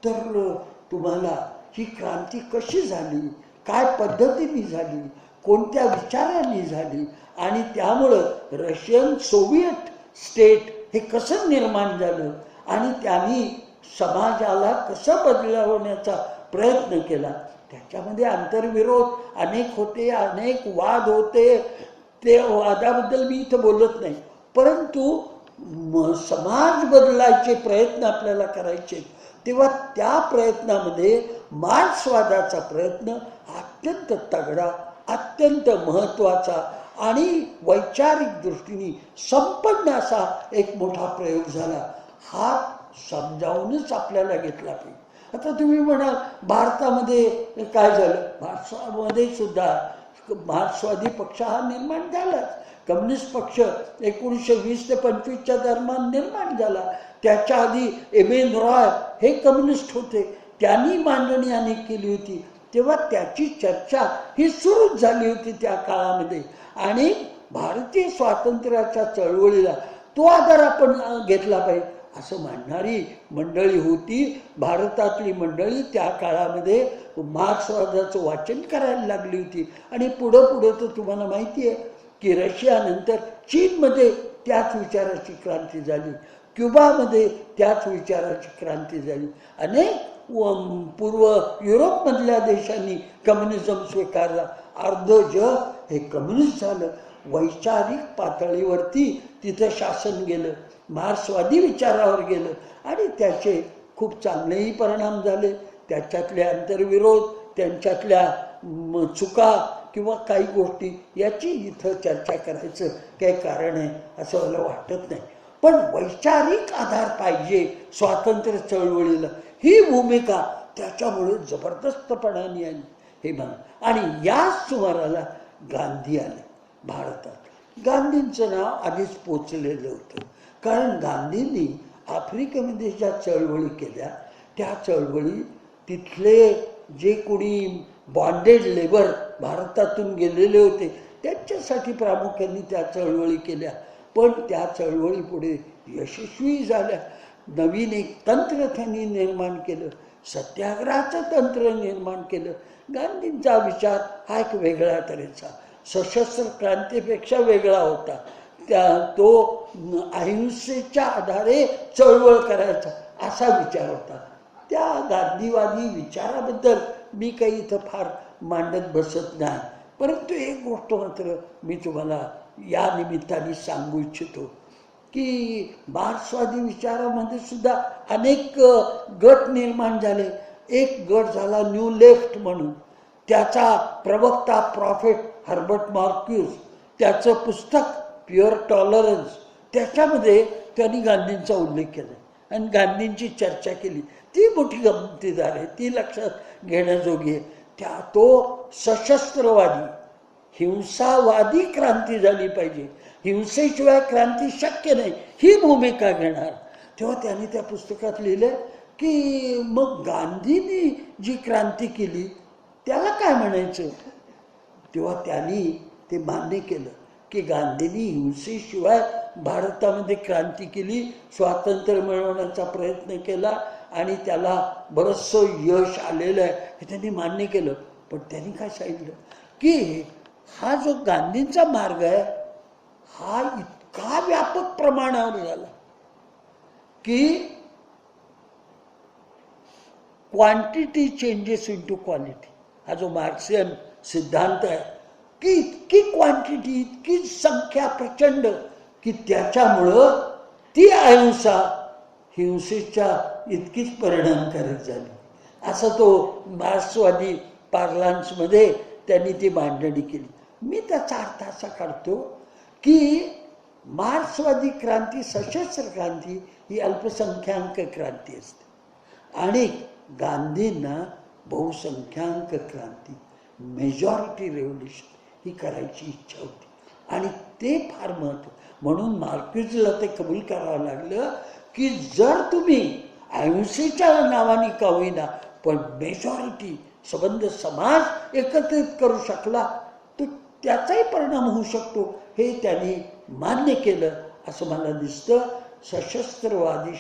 Speaker 1: तर तुम्हाला ही क्रांती कशी झाली, काय पद्धतीने झाली, कोणत्या विचारांनी झाली आणि त्यामुळं रशियन सोव्हिएट स्टेट हे कसं निर्माण झालं आणि त्यांनी समाजाला कसं बदलवण्याचा प्रयत्न केला. त्याच्यामध्ये आंतरविरोध अनेक होते, अनेक वाद होते. ते वादाबद्दल मी इथं बोलत नाही, परंतु समाज बदलायचे प्रयत्न आपल्याला करायचे. तेव्हा त्या प्रयत्नामध्ये मार्क्सवादाचा प्रयत्न अत्यंत तगडा, अत्यंत महत्त्वाचा आणि वैचारिक दृष्टीने संपन्न असा एक मोठा प्रयोग झाला. हा समजावूनच आपल्याला घेतला पाहिजे. आता तुम्ही म्हणाल भारतामध्ये काय झालं, भारतामध्ये सुद्धा मार्क्सवादी पक्ष हा निर्माण झालाच. कम्युनिस्ट पक्ष 1920 ते 25च्या दरम्यान निर्माण झाला. त्याच्या आधी एम.एन. रॉय हे कम्युनिस्ट होते, त्यांनी मांडणी अनेक केली होती. तेव्हा त्याची चर्चा ही सुरूच झाली होती त्या काळामध्ये आणि भारतीय स्वातंत्र्याच्या चळवळीला तो आधार आपण घेतला पाहिजे असं मांडणारी मंडळी होती. भारतातली मंडळी त्या काळामध्ये मार्क्सवादाचं वाचन करायला लागली होती. आणि पुढं तर तुम्हाला माहिती आहे की रशियानंतर चीनमध्ये त्याच विचाराची क्रांती झाली, क्युबामध्ये त्याच विचाराची क्रांती झाली. अनेक पूर्व युरोपमधल्या देशांनी कम्युनिझम स्वीकारला. अर्ध जग हे कम्युनिस्ट झालं. वैचारिक पातळीवरती तिथं शासन गेलं, मार्क्सवादी विचारावर गेलं आणि त्याचे खूप चांगलेही परिणाम झाले. त्याच्यातले आंतरविरोध, त्यांच्यातल्या चुका किंवा काही गोष्टी याची इथं चर्चा करायचं काही कारण आहे असं मला वाटत नाही. पण वैचारिक आधार पाहिजे स्वातंत्र्य चळवळीला, ही भूमिका त्याच्यामुळे जबरदस्तपणाने आली हे म्हणा. आणि याच सुमाराला गांधी आले भारतात. गांधींचं नाव आधीच पोचलेलं होतं, कारण गांधींनी आफ्रिकेमध्ये ज्या चळवळी केल्या त्या चळवळी तिथले जे कोणी बॉन्डेड लेबर भारतातून गेलेले होते त्यांच्यासाठी प्रामुख्याने त्या चळवळी केल्या. पण त्या चळवळी पुढे यशस्वी झाल्या. नवीन एक तंत्र त्यांनी निर्माण केलं, सत्याग्रहाचं तंत्र निर्माण केलं. गांधींचा विचार हा एक वेगळ्या तऱ्हेचा सशस्त्र क्रांतीपेक्षा वेगळा होता. तो अहिंसेच्या आधारे चळवळ करायचा असा विचार होता. त्या गांधीवादी विचाराबद्दल मी काही इथं फार मांडत बसत नाही, परंतु एक गोष्ट मात्र मी तुम्हाला या निमित्ताने सांगू इच्छितो की मार्क्सवादी विचारामध्ये सुद्धा अनेक गट निर्माण झाले. एक गट झाला न्यू लेफ्ट म्हणून, त्याचा प्रवक्ता प्रॉफेट हर्बर्ट मार्क्यूस, त्याचं पुस्तक प्युअर टॉलरन्स, त्याच्यामध्ये त्यांनी गांधींचा उल्लेख केला आणि गांधींची चर्चा केली. ती मोठी गमतीदार आहे, ती लक्षात घेण्याजोगी आहे. तो सशस्त्रवादी हिंसावादी क्रांती झाली पाहिजे, हिंसेशिवाय क्रांती शक्य नाही, ही भूमिका घेणार. तेव्हा त्यांनी त्या पुस्तकात लिहिलं की मग गांधींनी जी क्रांती केली त्याला काय म्हणायचं. तेव्हा त्यांनी ते मान्य केलं की गांधींनी हिंसेशिवाय भारतामध्ये क्रांती केली, स्वातंत्र्य मिळवण्याचा प्रयत्न केला आणि त्याला बरंचसं यश आलेलं आहे हे त्यांनी मान्य केलं. पण त्यांनी काय सांगितलं की हा जो गांधींचा मार्ग आहे हा इतका व्यापक प्रमाणावर झाला की क्वांटिटी चेंजेस इंटू क्वालिटी. हा जो मार्क्सियन सिद्धांत आहे की इतकी क्वांटिटी, इतकी संख्या प्रचंड की त्याच्यामुळं ती अहिंसा हिंसेच्या इतकीच परिणामकारक झाली, असं तो मार्क्सवादी पार्लान्समध्ये त्यांनी ती मांडणी केली. मी त्याचा अर्थ असा काढतो की मार्क्सवादी क्रांती, सशस्त्र क्रांती ही अल्पसंख्याक क्रांती असते आणि गांधींना बहुसंख्याक क्रांती, मेजॉरिटी रेव्होल्युशन ही करायची इच्छा होती आणि ते फार महत्त्व. म्हणून मार्क्यूजला ते कबूल करावं लागलं की जर तुम्ही अहिंसेच्या नावाने का होईना पण मेजॉरिटी संबंध समाज एकत्रित करू शकला तर त्याचाही परिणाम होऊ शकतो, हे त्यांनी मान्य केलं असं मला दिसतं. सशस्त्रवादी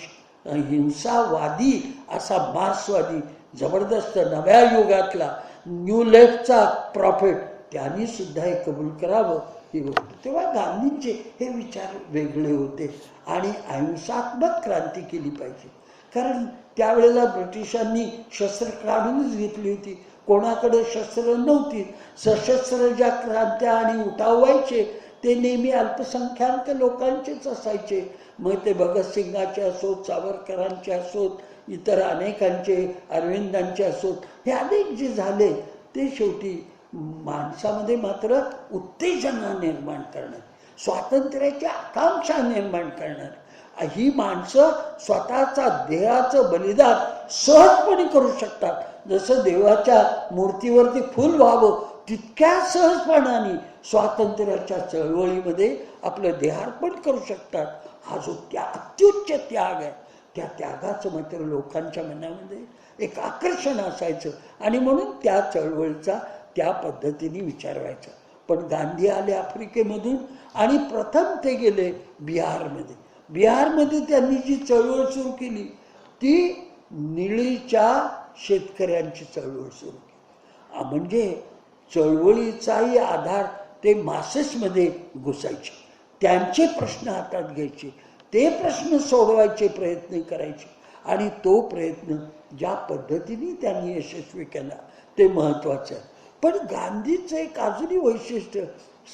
Speaker 1: हिंसावादी असा मार्क्सवादी जबरदस्त नव्या युगातला न्यू लेफ्टचा प्रॉफिट त्यांनी सुद्धा हे कबूल करावं ही गोष्ट. तेव्हा गांधींचे हे विचार वेगळे होते आणि अहिंसात्मक क्रांती केली पाहिजे, कारण त्यावेळेला ब्रिटिशांनी शस्त्र काढूनच घेतली होती, कोणाकडे शस्त्र नव्हती. सशस्त्र ज्या क्रांत्या आणि उठाव व्हायचे ते नेहमी अल्पसंख्याक लोकांचेच असायचे. मग ते भगतसिंगाचे असोत, सावरकरांचे असोत, इतर अनेकांचे, अरविंदांचे असोत, हे अनेक जे झाले ते शेवटी माणसामध्ये मात्र उत्तेजना निर्माण करणार, स्वातंत्र्याची आकांक्षा निर्माण करणार ही माणसं स्वतःचा देहाचं बलिदान सहजपणे करू शकतात. जसं देवाच्या मूर्तीवरती फुल व्हावं तितक्या सहजपणाने स्वातंत्र्याच्या चळवळीमध्ये आपलं देहार्पण करू शकतात. हा जो अत्युच्च त्याग आहे त्या त्यागाचं मात्र लोकांच्या मनामध्ये एक आकर्षण असायचं आणि म्हणून त्या चळवळीचा त्या पद्धतीने विचार व्हायचा. पण गांधी आले आफ्रिकेमधून आणि प्रथम ते गेले बिहारमध्ये. बिहारमध्ये त्यांनी जी चळवळ सुरू केली ती निळीच्या शेतकऱ्यांची चळवळ सुरू केली. म्हणजे चळवळीचाही आधार ते मासेसमध्ये घुसायचे, त्यांचे प्रश्न हातात घ्यायचे, ते प्रश्न सोडवायचे प्रयत्न करायचे आणि तो प्रयत्न ज्या पद्धतीने त्यांनी यशस्वी केला ते महत्त्वाचं आहे. पण गांधीचं एक अजूनही वैशिष्ट्य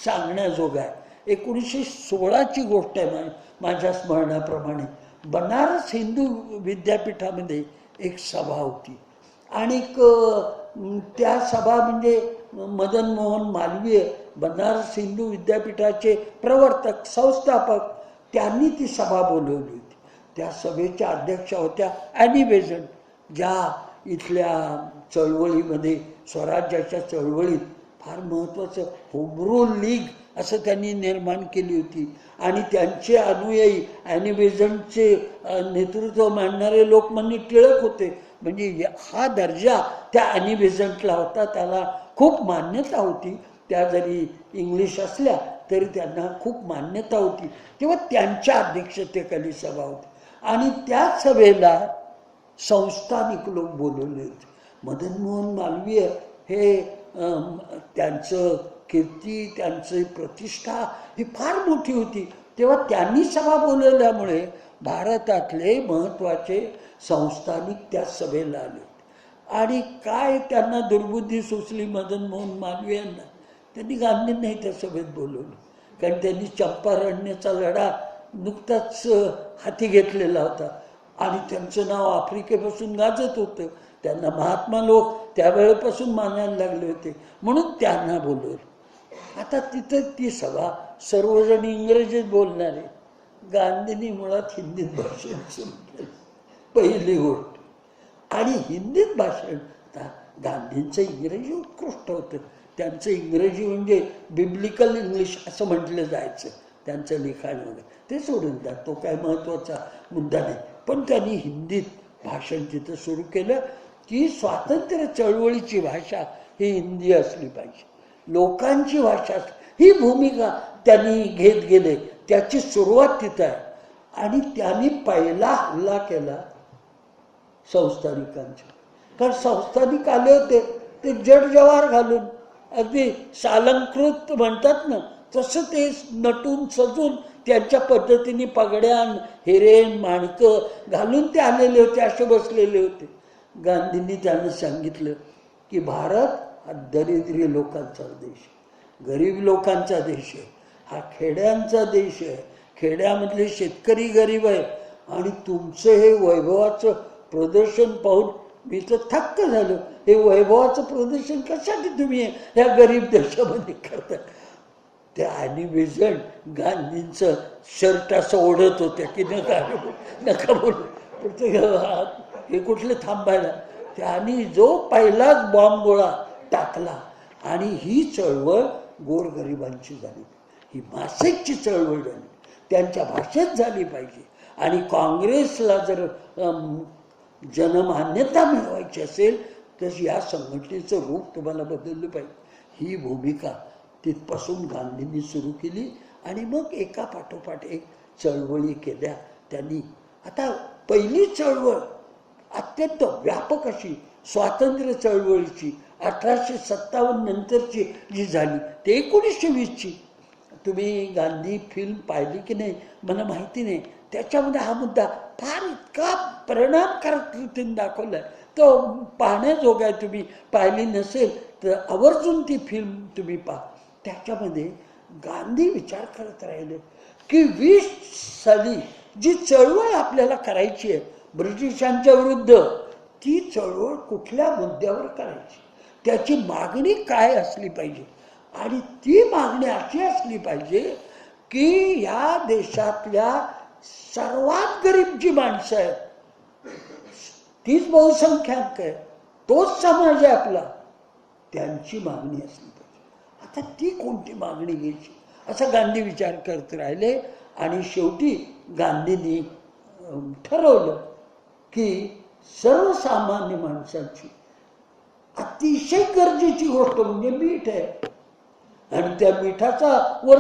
Speaker 1: सांगण्याजोगं आहे. 1916ची गोष्ट आहे माझ्या स्मरणाप्रमाणे. बनारस हिंदू विद्यापीठामध्ये एक सभा होती आणि त्या सभा म्हणजे मदन मोहन मालवीय बनारस हिंदू विद्यापीठाचे प्रवर्तक, संस्थापक, त्यांनी ती सभा बोलवली होती. त्या सभेच्या अध्यक्षा होत्या ॲनी बेझंट, ज्या इथल्या चळवळीमध्ये, स्वराज्याच्या चळवळीत फार महत्त्वाचं होम रूल लीग असं त्यांनी निर्माण केली होती आणि त्यांचे अनुयायी ॲनी बेझंटचे नेतृत्व मानणारे लोकमान्य टिळक होते. म्हणजे हा दर्जा त्या ॲनी बेझंटला होता, त्याला खूप मान्यता होती. त्या जरी इंग्लिश असल्या तरी त्यांना खूप मान्यता होती. तेव्हा त्यांच्या अध्यक्षतेखाली सभा होती आणि त्या सभेला संस्थानिक लोक बोलवले होते. मदन मोहन मालवीय हे त्यांचं कीर्ती, त्यांची प्रतिष्ठा ही फार मोठी होती. तेव्हा त्यांनी सभा बोलवल्यामुळे भारतातले महत्त्वाचे संस्थानिक त्या सभेला आले. आणि काय त्यांना दुर्बुद्धी सुचली मदन मोहन मालवीय यांना, त्यांनी गांधींनाही त्या सभेत बोलवलं. कारण त्यांनी चंपारण्याचा लढा नुकताच हाती घेतलेला होता आणि त्यांचं नाव आफ्रिकेपासून गाजत होतं. त्यांना महात्मा लोक त्यावेळेपासून मानायला लागले होते, म्हणून त्यांना बोलवलं. आता तिथं ती सभा सर्वजण इंग्रजीत बोलणारे. गांधींनी मुळात हिंदीत भाषण सुरू केलं, पहिली गोष्ट. आणि हिंदीत भाषण, गांधींचं इंग्रजी उत्कृष्ट होतं. त्यांचं इंग्रजी म्हणजे बिब्लिकल इंग्लिश असं म्हटलं जायचं त्यांचं लिखाण वगैरे. ते सोडून द्या, तो काय महत्त्वाचा मुद्दा नाही. पण त्यांनी हिंदीत भाषण तिथं सुरू केलं की स्वातंत्र्य चळवळीची भाषा ही हिंदी असली पाहिजे, लोकांची भाषा. ही भूमिका त्यांनी घेत गेले. त्याची सुरुवात तिथं आहे. आणि त्यांनी पहिला हल्ला केला संस्थानिकांच्या. कारण संस्थानिक आले होते ते जड जवार घालून, अगदी सालंकृत म्हणतात ना तसं ते नटून सजून त्यांच्या पद्धतीने पगड्या, हिरे, माणकं घालून ते आलेले होते, असे बसलेले होते. गांधींनी त्यांना सांगितलं की भारत हा दरिद्री लोकांचा देश आहे, गरीब लोकांचा देश आहे, हा खेड्यांचा देश आहे. खेड्यामधले शेतकरी गरीब आहे. आणि तुमचं हे वैभवाचं प्रदर्शन पाहून मी तर थक्क झालो. हे वैभवाचं प्रदर्शन कशासाठी तुम्ही ह्या गरीब देशामध्ये करता? त्या ॲनिबेझंट गांधींचं शर्ट असं ओढत होत्या की नका बोलू. हे कुठले थांबायला? त्यांनी जो पहिलाच बॉम्ब गोळा टाकला. आणि ही चळवळ गोरगरिबांची झाली, ही मासिकची चळवळ झाली, त्यांच्या भाषेत झाली पाहिजे. आणि काँग्रेसला जर जनमान्यता मिळवायची असेल तर या संघटनेचं रूप तुम्हाला बदललं पाहिजे. ही भूमिका तिथपासून गांधींनी सुरू केली. आणि मग एका पाठोपाठ एक चळवळी केल्या त्यांनी. आता पहिली चळवळ अत्यंत व्यापक अशी स्वातंत्र्य चळवळीची 1857 नंतरची जी झाली ते 1920ची. तुम्ही गांधी फिल्म पाहिली की नाही मला माहिती नाही. त्याच्यामध्ये हा मुद्दा फार इतका परिणामकारक रीतीने दाखवला आहे, तो पाहण्याजोगा आहे. तुम्ही पाहिली नसेल तर आवर्जून ती फिल्म तुम्ही पहा. त्याच्यामध्ये गांधी विचार करत राहिले की 20 साली जी चळवळ आपल्याला करायची आहे ब्रिटिशांच्या विरुद्ध, ती चळवळ कुठल्या मुद्द्यावर करायची, त्याची मागणी काय असली पाहिजे. आणि ती मागणी अशी असली पाहिजे की या देशातल्या सर्वात गरीब जी माणसं आहेत, तीच बहुसंख्याक आहे, तोच समाज आहे आपला, त्यांची मागणी असली पाहिजे. आता ती कोणती मागणी घ्यायची असा गांधी विचार करत राहिले. आणि शेवटी गांधींनी ठरवलं की सर्वसामान्य माणसांची अतिशय गरजेची गोष्ट म्हणजे मीठ आहे. आणि त्या मिठाचा वर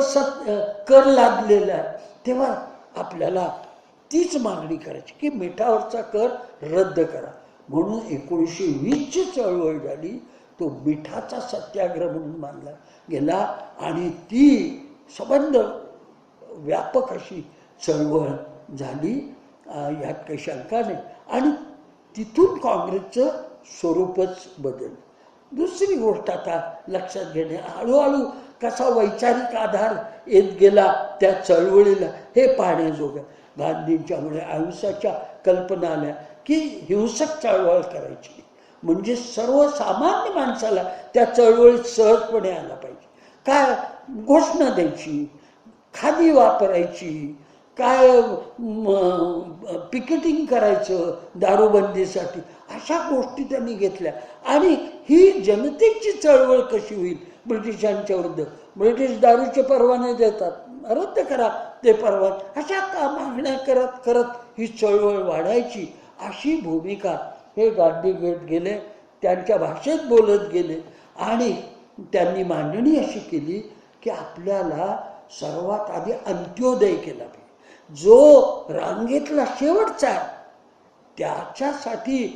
Speaker 1: कर लादलेला आहे. तेव्हा आपल्याला तीच मागणी करायची की मिठावरचा कर रद्द करा. म्हणून 1920ची चळवळ झाली. तो मिठाचा सत्याग्रह म्हणून मानला गेला. आणि ती संबंध व्यापक अशी चळवळ झाली, यात काही शंका नाही. आणि तिथून काँग्रेसचं स्वरूपच बदललं. दुसरी गोष्ट आता लक्षात घेणे, हळूहळू कसा वैचारिक आधार येत गेला त्या चळवळीला हे पाहण्याजोगं. गांधींच्यामुळे अहिंसाच्या कल्पना आल्या की हिंसक चळवळ करायची म्हणजे सर्वसामान्य माणसाला त्या चळवळीत सहजपणे आला पाहिजे. काय घोषणा द्यायची, खादी वापरायची, काय पिकेटिंग करायचं दारूबंदीसाठी, अशा गोष्टी त्यांनी घेतल्या. आणि ही जनतेची चळवळ कशी होईल ब्रिटिशांच्या विरुद्ध, ब्रिटिश दारूचे परवाने देतात, रद्द करा ते परवाने, अशा मागण्या करत करत ही चळवळ वाढायची. अशी भूमिका हे गांधी घेत गेले, त्यांच्या भाषेत बोलत गेले. आणि त्यांनी मांडणी अशी केली की आपल्याला सर्वात आधी अंत्योदय केला पाहिजे. जो रांगेतला शेवटचा आहे त्याच्यासाठी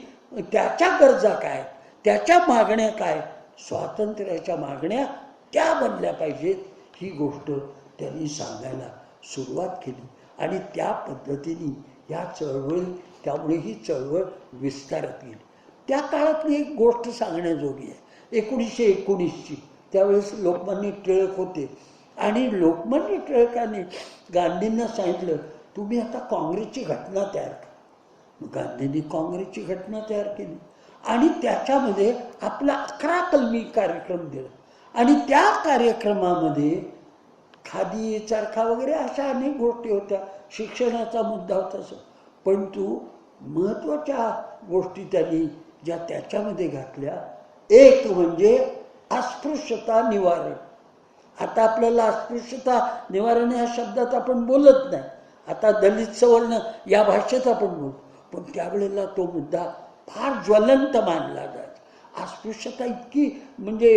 Speaker 1: त्याच्या गरजा काय, त्याच्या मागण्या काय, स्वातंत्र्याच्या मागण्या त्या बनल्या पाहिजेत, ही गोष्ट त्यांनी सांगायला सुरुवात केली. आणि त्या पद्धतीने ह्या चळवळी, त्यामुळे ही चळवळ विस्तारत गेली. त्या काळातली एक गोष्ट सांगण्याजोगी आहे, 1919ची. त्यावेळेस लोकमान्य टिळक होते आणि लोकमान्य टिळकांनी गांधींना सांगितलं, तुम्ही आता काँग्रेसची घटना तयार करा. गांधींनी काँग्रेसची घटना तयार केली आणि त्याच्यामध्ये आपला 11 कलमी कार्यक्रम दिला. आणि त्या कार्यक्रमामध्ये खादी, चरखा वगैरे अशा अनेक गोष्टी होत्या, शिक्षणाचा मुद्दा होता. परंतु महत्त्वाच्या गोष्टी त्यांनी ज्या त्याच्यामध्ये घातल्या, एक म्हणजे अस्पृश्यता निवारण. आता आपल्याला अस्पृश्यता निवारण या शब्दात आपण बोलत नाही, आता दलित सवर्ण या भाषेत आपण बोलतो. पण त्यावेळेला तो मुद्दा फार ज्वलंत मानला जायचा. अस्पृश्यता इतकी म्हणजे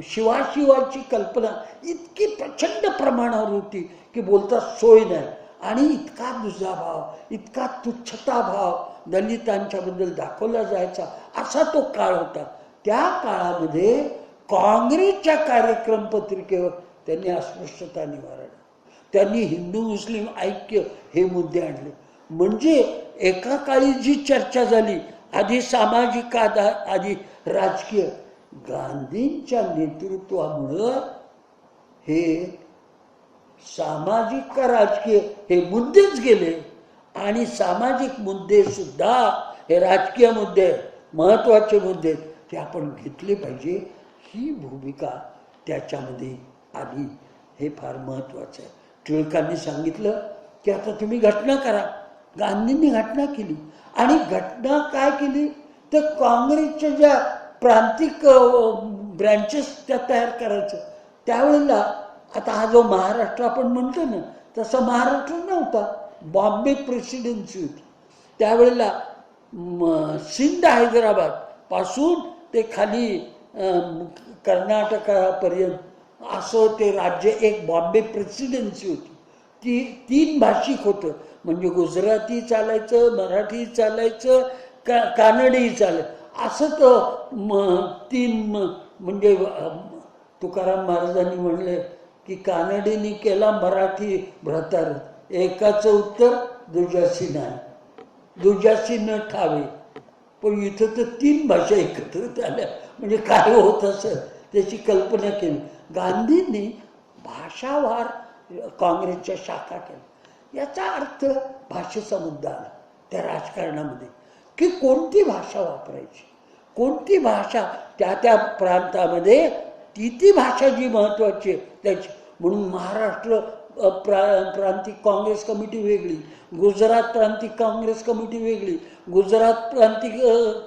Speaker 1: शिवाशिवाची कल्पना इतकी प्रचंड प्रमाणावर होती की बोलता सोय नाही. आणि इतका दुजाभाव, इतका तुच्छता भाव दलितांच्याबद्दल दाखवला जायचा, असा तो काळ होता. त्या काळामध्ये काँग्रेसच्या कार्यक्रम पत्रिकेवर त्यांनी अस्पृश्यता निवारण, त्यांनी हिंदू मुस्लिम ऐक्य हे मुद्दे आणले. म्हणजे एका काळी जी चर्चा झाली, आधी सामाजिक, आधी राजकीय, गांधींच्या नेतृत्वामुळं हे सामाजिक का राजकीय हे मुद्देच गेले. आणि सामाजिक मुद्दे सुद्धा हे राजकीय मुद्दे, महत्त्वाचे मुद्दे, ते आपण घेतले पाहिजे, ही भूमिका त्याच्यामध्ये आली. हे फार महत्त्वाचं आहे. टिळकांनी सांगितलं की आता तुम्ही घटना करा. गांधींनी घटना केली. आणि घटना काय केली तर काँग्रेसच्या ज्या प्रांतिक ब्रँचेस त्या तयार करायचं. त्यावेळेला आता हा जो महाराष्ट्र आपण म्हणतो ना, तसा महाराष्ट्र नव्हता, बॉम्बे प्रेसिडेन्सी होती. त्यावेळेला सिंध हैदराबाद पासून ते खाली कर्नाटकापर्यंत असं ते राज्य एक बॉम्बे प्रेसिडेन्सी होती. ती 3 भाषिक होतं, म्हणजे गुजराती चालायचं, मराठी चालायचं, कानडी चालायचं, असं तर 3 म्हणजे तुकाराम महाराजांनी म्हणले की कानडीने केला मराठी भ्रतार, एकाचं उत्तर दुजाशी नाही, दुजाशी न ठावे. पण इथं तर 3 भाषा एकत्रित आल्या, म्हणजे काय होत असं त्याची कल्पना केली. गांधींनी भाषावार काँग्रेसच्या शाखा केल्या. याचा अर्थ भाषेचा मुद्दा आला त्या राजकारणामध्ये की कोणती भाषा वापरायची, कोणती भाषा त्या त्या प्रांतामध्ये, ती भाषा जी महत्त्वाची आहे त्याची. म्हणून महाराष्ट्र प्रांतिक काँग्रेस कमिटी वेगळी, गुजरात प्रांतिक काँग्रेस कमिटी वेगळी, गुजरात प्रांतिक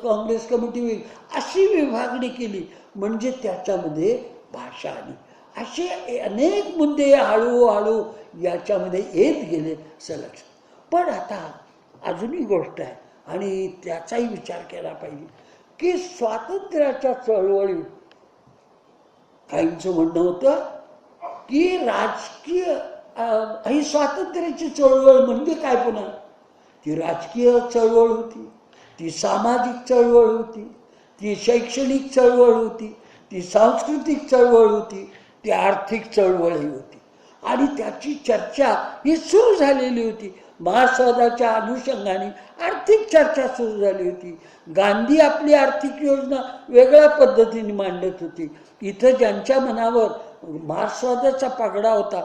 Speaker 1: काँग्रेस कमिटी वेगळी, अशी विभागणी केली. म्हणजे त्याच्यामध्ये भाषा आली. असे अनेक मुद्दे हळूहळू याच्यामध्ये येत गेले असं लक्षात. पण आता अजूनही गोष्ट आहे आणि त्याचाही विचार केला पाहिजे की स्वातंत्र्याच्या चळवळी काहींचं म्हणणं होतं की राजकीय ही स्वातंत्र्याची चळवळ म्हणजे काय, पुन्हा ती राजकीय चळवळ होती, ती सामाजिक चळवळ होती, ती शैक्षणिक चळवळ होती, ती सांस्कृतिक चळवळ होती, ती आर्थिक चळवळही होती. आणि त्याची चर्चा ही सुरू झालेली होती. महासवादाच्या अनुषंगाने आर्थिक चर्चा सुरू झाली होती. गांधी आपली आर्थिक योजना वेगळ्या पद्धतीने मांडत होती. इथं ज्यांच्या मनावर महासवादाचा पगडा होता,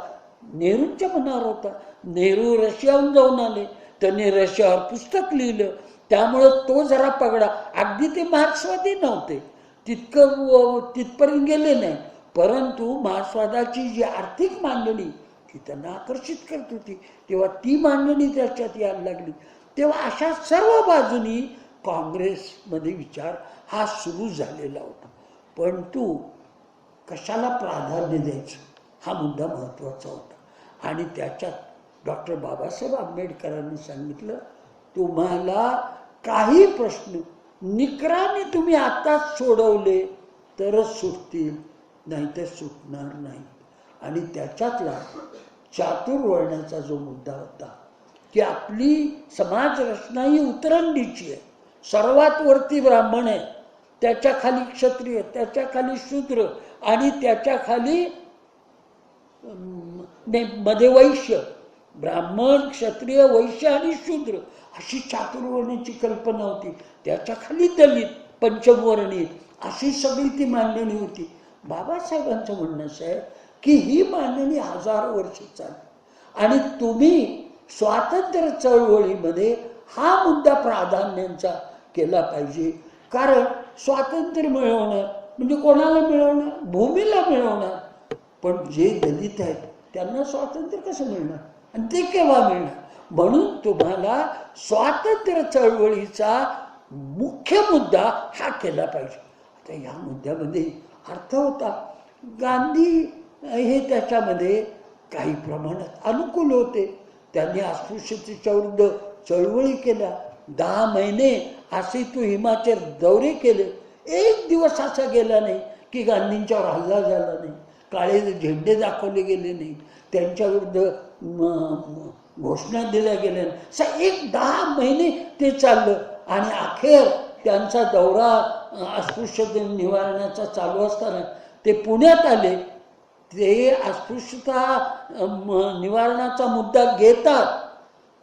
Speaker 1: नेहरूंच्या मनावर होता. नेहरू रशियाहून जाऊन आले, त्यांनी रशियावर पुस्तक लिहिलं, त्यामुळं तो जरा पगडा, अगदी ते मार्क्सवादी नव्हते, तिथपर्यंत गेले नाही, परंतु मार्क्सवादाची जी आर्थिक मांडणी ती त्यांना आकर्षित करत होती. तेव्हा ती मांडणी त्याच्यात यायला लागली. तेव्हा अशा सर्व बाजूनी काँग्रेसमध्ये विचार हा सुरू झालेला होता. परंतु कशाला प्राधान्य द्यायचं हा मुद्दा महत्त्वाचा होता. आणि त्याच्यात डॉक्टर बाबासाहेब आंबेडकरांनी सांगितलं, तुम्हाला काही प्रश्न निकराने तुम्ही आताच सोडवले तरच सुटतील, नाहीतर सुटणार नाही. आणि त्याच्यातला चातुर्वर्ण्याचा जो मुद्दा होता की आपली समाज रचना ही उतरंडीची आहे. सर्वात वरती ब्राह्मण आहे, त्याच्या खाली क्षत्रिय, त्याच्या खाली शूद्र आणि त्याच्या खाली मध्ये वैश्य, ब्राह्मण, क्षत्रिय, वैश्य आणि शूद्र अशी चातुर्वर्ण्याची कल्पना होती. त्याच्या खाली दलित, पंचमवर्णीय अशी सगळी ती मांडणी होती. बाबासाहेबांचं म्हणणं असं आहे की ही मांडणी हजारो वर्ष चालली आणि तुम्ही स्वातंत्र्य चळवळीमध्ये हा मुद्दा प्राधान्यांचा केला पाहिजे. कारण स्वातंत्र्य मिळवणं म्हणजे कोणाला मिळवणं? भूमीला मिळवणार. पण जे दलित आहेत त्यांना स्वातंत्र्य कसं मिळणार आणि ते केव्हा मिळणार? म्हणून तुम्हाला स्वातंत्र्य चळवळीचा मुख्य मुद्दा हा केला पाहिजे. आता ह्या मुद्द्यामध्ये अर्थ होता. गांधी हे त्याच्यामध्ये काही प्रमाणात अनुकूल होते. त्यांनी अस्पृश्यतेच्या विरुद्ध चळवळी केल्या. 10 महिने असे तो हिमाचल दौरे केले. एक दिवस असा गेला नाही की गांधींच्यावर हल्ला झाला नाही, काळे झेंडे दाखवले गेले नाही, त्यांच्या विरुद्ध घोषणा दिल्या गेल्या नाही. 10 महिने ते चाललं आणि अखेर त्यांचा दौरा अस्पृश्यते निवारणाचा चालू असताना ते पुण्यात आले. ते अस्पृश्यता निवारणाचा मुद्दा घेतात,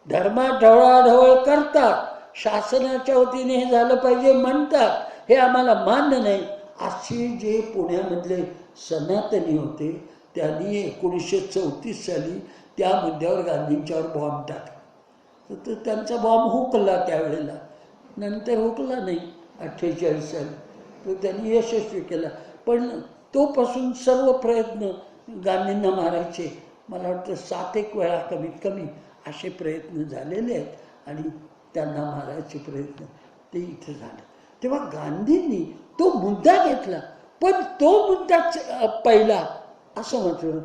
Speaker 1: धर्मात ढवळाढवळ करतात, शासनाच्या वतीने हे झालं पाहिजे म्हणतात, हे आम्हाला मान्य नाही. असे जे पुण्यामधले सनातनी होते त्यांनी 1934 साली त्या मुद्द्यावर गांधींच्यावर बॉम्ब टाकला. तर त्यांचा बॉम्ब हुकला त्यावेळेला, नंतर हुकला नाही 48 साली. तो त्यांनी यशस्वी केला. पण तोपासून सर्व प्रयत्न गांधींना मारायचे मला वाटतं 7 वेळा कमीत कमी असे प्रयत्न झालेले आहेत आणि त्यांना मारायचे प्रयत्न ते इथं झाले. तेव्हा गांधींनी तो मुद्दा घेतला, पण तो मुद्दाच पहिला असं म्हटलं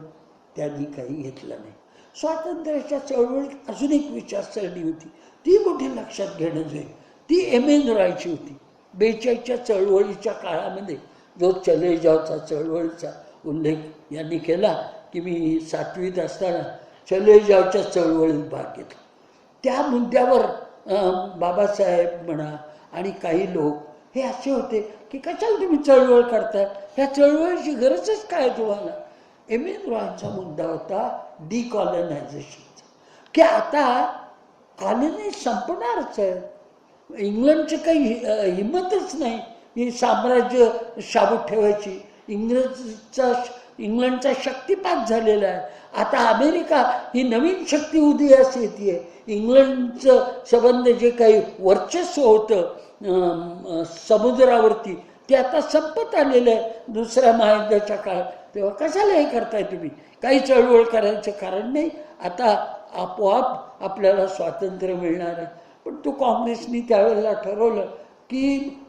Speaker 1: त्यांनी काही घेतला नाही. स्वातंत्र्याच्या चळवळीत अजून एक विचारसरणी होती, ती मोठी लक्षात घेणं जाईल. ती एम.एन. रॉयची होती. 42च्या चळवळीच्या काळामध्ये जो चले जावचा चळवळीचा उल्लेख यांनी केला की मी 7वीत असताना चले जावच्या चळवळीत भाग घेतला. त्या मुद्द्यावर बाबासाहेब म्हणा आणि काही लोक हे असे होते की कशाला तुम्ही चळवळ करताय, ह्या चळवळीची गरजच काय तुम्हाला? एम.एन. रॉयचा मुद्दा होता डिकॉलनायझेशनचा, की आता कॉलनी संपणारच आहे. इंग्लंडची काही हिंमतच नाही ही साम्राज्य शाबूत ठेवायची. इंग्लंडचा शक्तिपात झालेला आहे. आता अमेरिका ही नवीन शक्ती उदयास येते. इंग्लंडचं संबंध जे काही वर्चस्व होतं समुद्रावरती ते आता संपत आलेलं आहे 2ऱ्या महायुद्धाच्या काळात. तेव्हा कशाला हे करताय तुम्ही? काही चळवळ करायचं कारण नाही. आता आपोआप आपल्याला स्वातंत्र्य मिळणार आहे. पण तो काँग्रेसनी त्यावेळेला ठरवलं की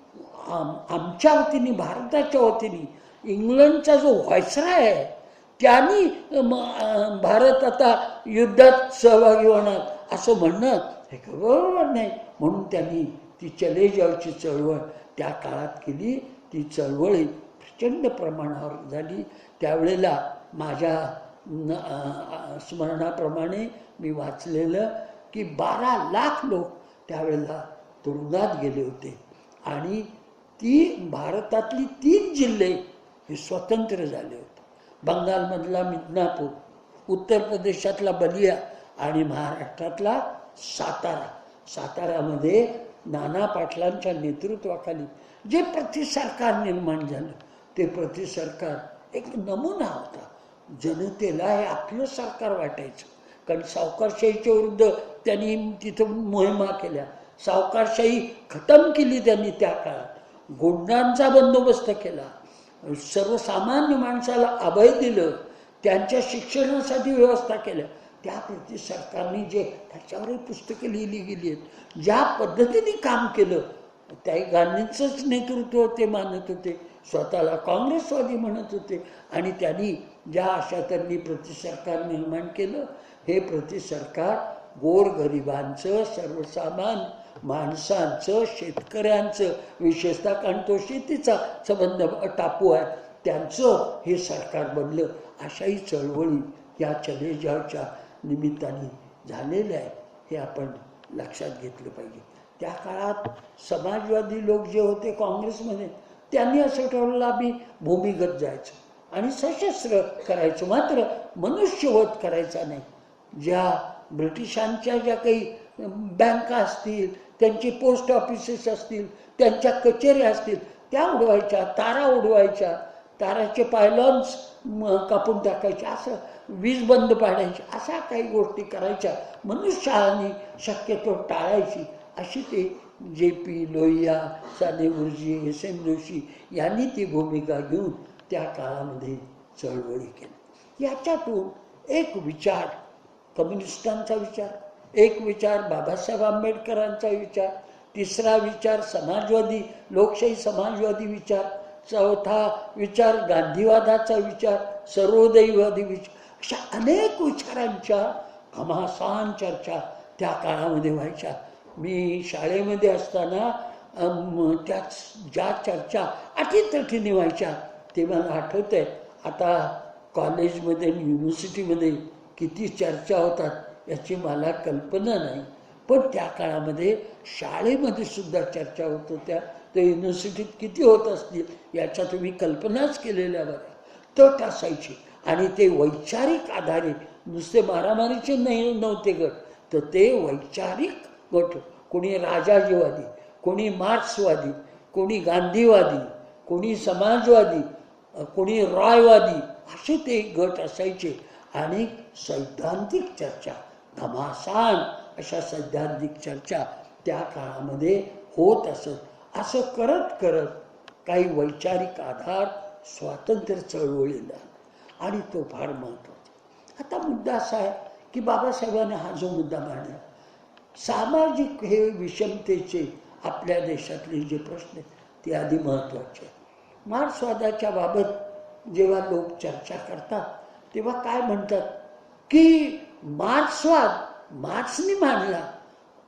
Speaker 1: आमच्या वतीने, भारताच्या वतीने इंग्लंडचा जो व्हायसराय आहे त्यांनी भारत आता युद्धात सहभागी होणार असं म्हणणं हे बरोबर नाही. म्हणून त्यांनी ती चले जावची चळवळ त्या काळात केली. ती चळवळ प्रचंड प्रमाणावर झाली. त्यावेळेला माझ्या स्मरणाप्रमाणे मी वाचलेलं की 12 लाख लोक त्यावेळेला तुरुंगात गेले होते आणि ती भारतातली 3 जिल्हे हे स्वतंत्र झाले होते. बंगालमधला मिदनापूर, उत्तर प्रदेशातला बलिया आणि महाराष्ट्रातला सातारा. सातारामध्ये नाना पाटलांच्या नेतृत्वाखाली जे प्रतिसरकार निर्माण झालं ते प्रतिसरकार एक नमुना होता. जनतेला हे आपलं सरकार वाटायचं. कारण सावकारशाहीच्या विरुद्ध त्यांनी तिथं मोहिमा केल्या. सावकारशाही खतम केली त्यांनी त्या काळात. गुंडांचा बंदोबस्त केला. सर्वसामान्य माणसाला अभय दिलं. त्यांच्या शिक्षणासाठी व्यवस्था केल्या. त्या प्रति सरकारने जे त्याच्यावरही पुस्तकं लिहिली गेली आहेत, ज्या पद्धतीने काम केलं, त्या गांधींचंच नेतृत्व ते मानत होते, स्वतःला काँग्रेसवादी म्हणत होते आणि त्यांनी ज्या अशा त्यांनी प्रतिसरकार निर्माण केलं, हे प्रतिसरकार गोरगरिबांचं, सर्वसामान्य माणसांचं, शेतकऱ्यांचं, विशेषतः कारण तो शेतीचा संबंध टापू आहे, त्यांचं हे सरकार बनलं. अशाही चळवळी या चले जावच्या निमित्ताने झालेल्या आहे, हे आपण लक्षात घेतलं पाहिजे. त्या काळात समाजवादी लोक जे होते काँग्रेसमध्ये त्यांनी असं ठरवलं आम्ही भूमिगत जायचं. आणि सशस्त्र करायचं, मात्र मनुष्यवध करायचा नाही. ज्या ब्रिटिशांच्या ज्या काही बँका असतील, त्यांचे पोस्ट ऑफिसेस असतील, त्यांच्या कचेऱ्या असतील, त्या उडवायच्या, तारा उडवायच्या, ताराचे पायलॉन्स कापून टाकायचे, असं वीज बंद पाडायची, अशा काही गोष्टी करायच्या, मनुष्यहानी शक्यतो टाळायची. अशी ते JP लोहिया, साने गुरुजी, SM जोशी यांनी ती भूमिका घेऊन त्या काळामध्ये चळवळी केली. याच्यातून एक विचार कम्युनिस्टांचा विचार, एक विचार बाबासाहेब आंबेडकरांचा विचार, तिसरा विचार समाजवादी लोकशाही समाजवादी विचार, चौथा विचार गांधीवादाचा विचार, सर्वोदयवादी विचार, अशा अनेक विचारांच्या घमासान चर्चा त्या काळामध्ये व्हायच्या. मी शाळेमध्ये असताना त्या ज्या चर्चा अटीतटीने व्हायच्या ते मला आठवत आहे. आता कॉलेजमध्ये आणि युनिव्हर्सिटीमध्ये किती चर्चा होतात याची मला कल्पना नाही, पण त्या काळामध्ये शाळेमध्ये सुद्धा चर्चा होत होत्या. तर युनिव्हर्सिटीत किती होत असतील याच्या तुम्ही कल्पनाच केलेल्या बऱ्या. तट असायची आणि ते वैचारिक आधारे, नुसते मारामारीचे नव्हते गट, तर ते वैचारिक गट, कोणी राजाजीवादी, कोणी मार्क्सवादी, कोणी गांधीवादी, कोणी समाजवादी, कोणी रॉयवादी, असे ते गट असायचे. आणि सैद्धांतिक चर्चा, घमासान अशा सैद्धांतिक चर्चा त्या काळामध्ये होत असत. असं करत करत काही वैचारिक आधार स्वातंत्र्य चळवळीला, आणि तो फार महत्त्वाचा. आता मुद्दा असा आहे की बाबासाहेबांनी हा जो मुद्दा मांडला, सामाजिक हे विषमतेचे आपल्या देशातले जे प्रश्न आहेत ते आधी महत्त्वाचे. मार्क्सवादाच्या बाबत जेव्हा लोक चर्चा करतात तेव्हा काय म्हणतात की मार्क्सने मांडला,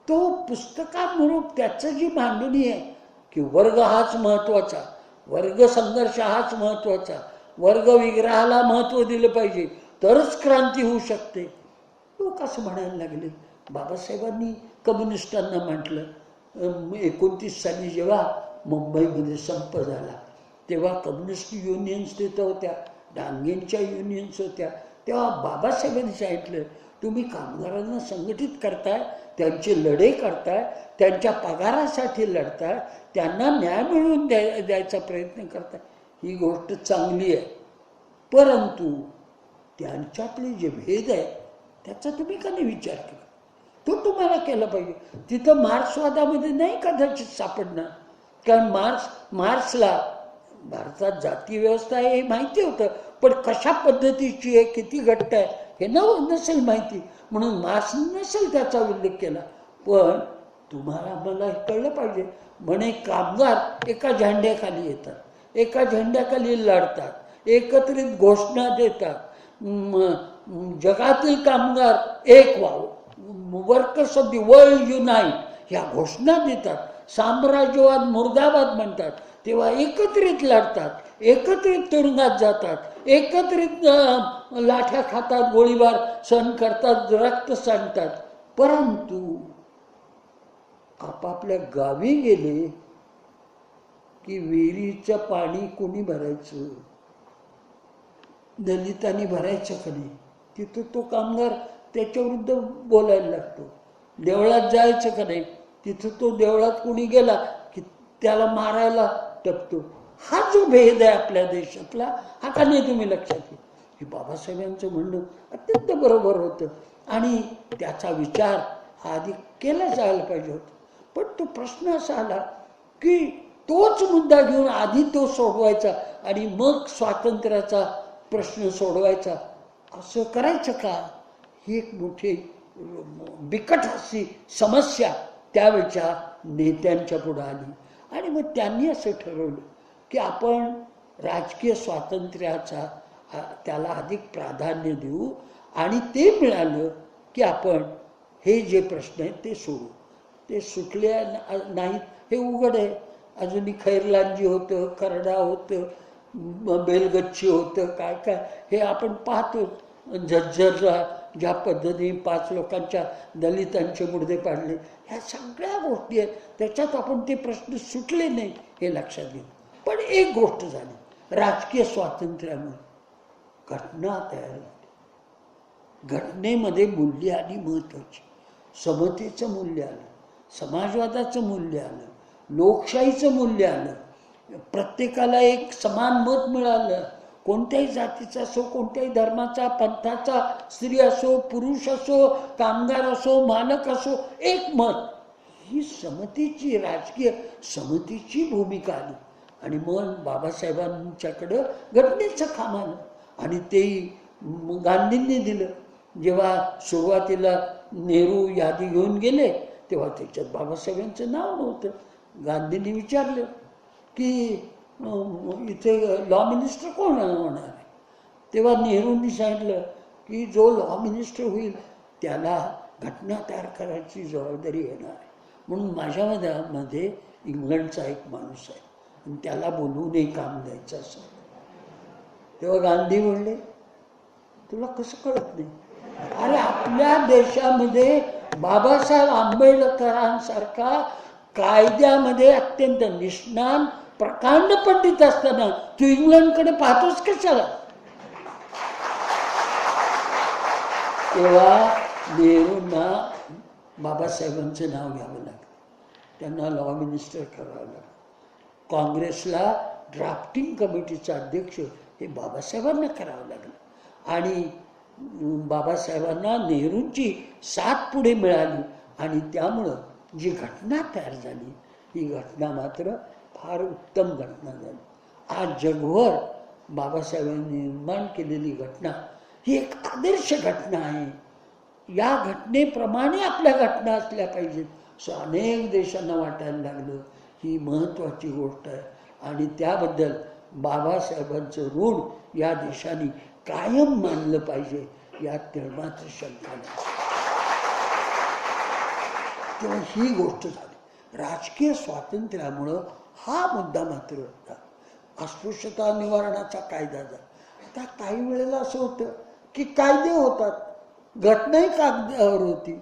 Speaker 1: तो पुस्तकानुरूप त्याचं जी मांडणी आहे की वर्ग हाच महत्त्वाचा, वर्ग संघर्ष हाच महत्त्वाचा, वर्ग विग्रहाला महत्त्व दिलं पाहिजे तरच क्रांती होऊ शकते, लोक असं म्हणायला लागले. बाबासाहेबांनी कम्युनिस्टांना म्हटलं. 29 साली जेव्हा मुंबईमध्ये संप झाला तेव्हा कम्युनिस्ट युनियन्स तिथं होत्या, डांगेंच्या युनियन्स होत्या. तेव्हा बाबासाहेबांनी सांगितलं, तुम्ही कामगारांना संघटित करताय, त्यांचे लढे करताय, त्यांच्या पगारासाठी लढताय, त्यांना न्याय मिळवून द्यायचा प्रयत्न करताय, ही गोष्ट चांगली आहे, परंतु त्यांच्यातले जे भेद आहे त्याचा तुम्ही का नाही विचार केला? तो तुम्हाला केला पाहिजे. तिथं मार्क्सवादामध्ये नाही कदाचित सापडणार, कारण मार्क्सला भारतात जाती व्यवस्था आहे हे माहिती होतं, पण कशा पद्धतीची आहे, किती घट्ट आहे हे नसेल माहिती, म्हणून मार्क्स नसेल त्याचा उल्लेख केला. पण तुम्हाला मला कळलं पाहिजे, म्हणे कामगार एका झेंड्याखाली येतात, एका झेंड्याखाली लढतात, एकत्रित घोषणा देतात, जगातील कामगार एक व्हावं, workers of the world unite ह्या घोषणा देतात, साम्राज्यवाद मुर्दाबाद म्हणतात, तेव्हा एकत्रित लढतात, एकत्रित तुरुंगात जातात, एकत्रित लाठ्या खातात, गोळीबार सहन करतात, रक्त सांडतात, परंतु आपापल्या गावी गेले की विहिरीचं पाणी कोणी भरायचं? दलितांनी भरायचं का नाही? तिथं तो कामगार त्याच्या विरुद्ध बोलायला लागतो. देवळात जायचं का नाही? तिथं तो देवळात कोणी गेला की त्याला मारायला टपतो. हा जो भेद आहे आपल्या देशातला, हा का नाही तुम्ही लक्षात घ्या. हे बाबासाहेबांचं म्हणणं अत्यंत बरोबर होतं आणि त्याचा विचार हा आधी केला जायला पाहिजे होता. पण तो प्रश्न असा आला की तोच मुद्दा घेऊन आधी तो सोडवायचा आणि मग स्वातंत्र्याचा प्रश्न सोडवायचा, असं करायचं का? ही एक मोठी बिकट अशी समस्या त्यावेळच्या नेत्यांच्या पुढे आली. आणि मग त्यांनी असं ठरवलं की आपण राजकीय स्वातंत्र्याचा त्याला अधिक प्राधान्य देऊ, आणि ते मिळालं की आपण हे जे प्रश्न आहेत ते सोडू. ते सुटले नाहीत हे उघड आहे. अजूनही खैरलांजी होतं, करडा होतं, बेलगच्ची होतं, काय काय हे आपण पाहतो. झज्जरला ज्या पद्धतीने 5 लोकांच्या दलितांचे मुर्दे पाडले, ह्या सगळ्या गोष्टी आहेत. त्याच्यात आपण ते प्रश्न सुटले नाही हे लक्षात घेऊ. पण एक गोष्ट झाली, राजकीय स्वातंत्र्यामुळे घटना तयार झाली. घटनेमध्ये मूल्य आली महत्वाची. समतेचं मूल्य आलं, समाजवादाचं मूल्य आलं, लोकशाहीचं मूल्य आलं, प्रत्येकाला एक समान मत मिळालं. कोणत्याही जातीचा असो, कोणत्याही धर्माचा, पंथाचा, स्त्री असो, पुरुष असो, कामगार असो, मालक असो, एक मत. ही समतेची, राजकीय समतेची भूमिका आली. आणि मग बाबासाहेबांच्याकडं घटनेचं खांब आलं आणि तेही गांधींनी दिलं. जेव्हा सुरुवातीला नेहरू यादी घेऊन गेले तेव्हा त्याच्यात बाबासाहेबांचं नाव नव्हतं. गांधींनी विचारलं की इथे लॉ मिनिस्टर कोण होणार आहे. तेव्हा नेहरूंनी सांगितलं की जो लॉ मिनिस्टर होईल त्याला घटना तयार करायची जबाबदारी येणार आहे. म्हणून माझ्यामध्ये इंग्लंडचा एक माणूस आहे आणि त्याला बोलवूनही काम द्यायचं असं. तेव्हा गांधी म्हणले तुला कसं कळत नाही. अरे आपल्या देशामध्ये बाबासाहेब आंबेडकरांसारखा कायद्यामध्ये अत्यंत निष्णात प्रकांड पंडित असताना तू इंग्लंडकडे पाहतोस कशाला. तेव्हा नेहरूंना बाबासाहेबांचं नाव घ्यावं लागलं. त्यांना लॉ मिनिस्टर करावं लागलं. काँग्रेसला ड्राफ्टिंग कमिटीचा अध्यक्ष हे बाबासाहेबांना करावं लागलं. आणि बाबासाहेबांना नेहरूंची साथ पुढे मिळाली आणि त्यामुळं जी घटना तयार झाली ही घटना मात्र फार उत्तम घटना झाली. आज जगभर बाबासाहेबांनी निर्माण केलेली घटना ही एक आदर्श घटना आहे. या घटनेप्रमाणे आपल्या घटना असल्या पाहिजेत असं अनेक देशांना वाटायला लागलं. ही महत्त्वाची गोष्ट आहे आणि त्याबद्दल बाबासाहेबांचं ऋण या देशाने कायम मानलं पाहिजे यात मात्र शंका नाही. तेव्हा ही गोष्ट झाली. राजकीय स्वातंत्र्यामुळं हा मुद्दा मात्र होता. अस्पृश्यता निवारणाचा कायदा झाला. आता काही वेळेला असं होतं की कायदे होतात, घटनाही कागदावर होती,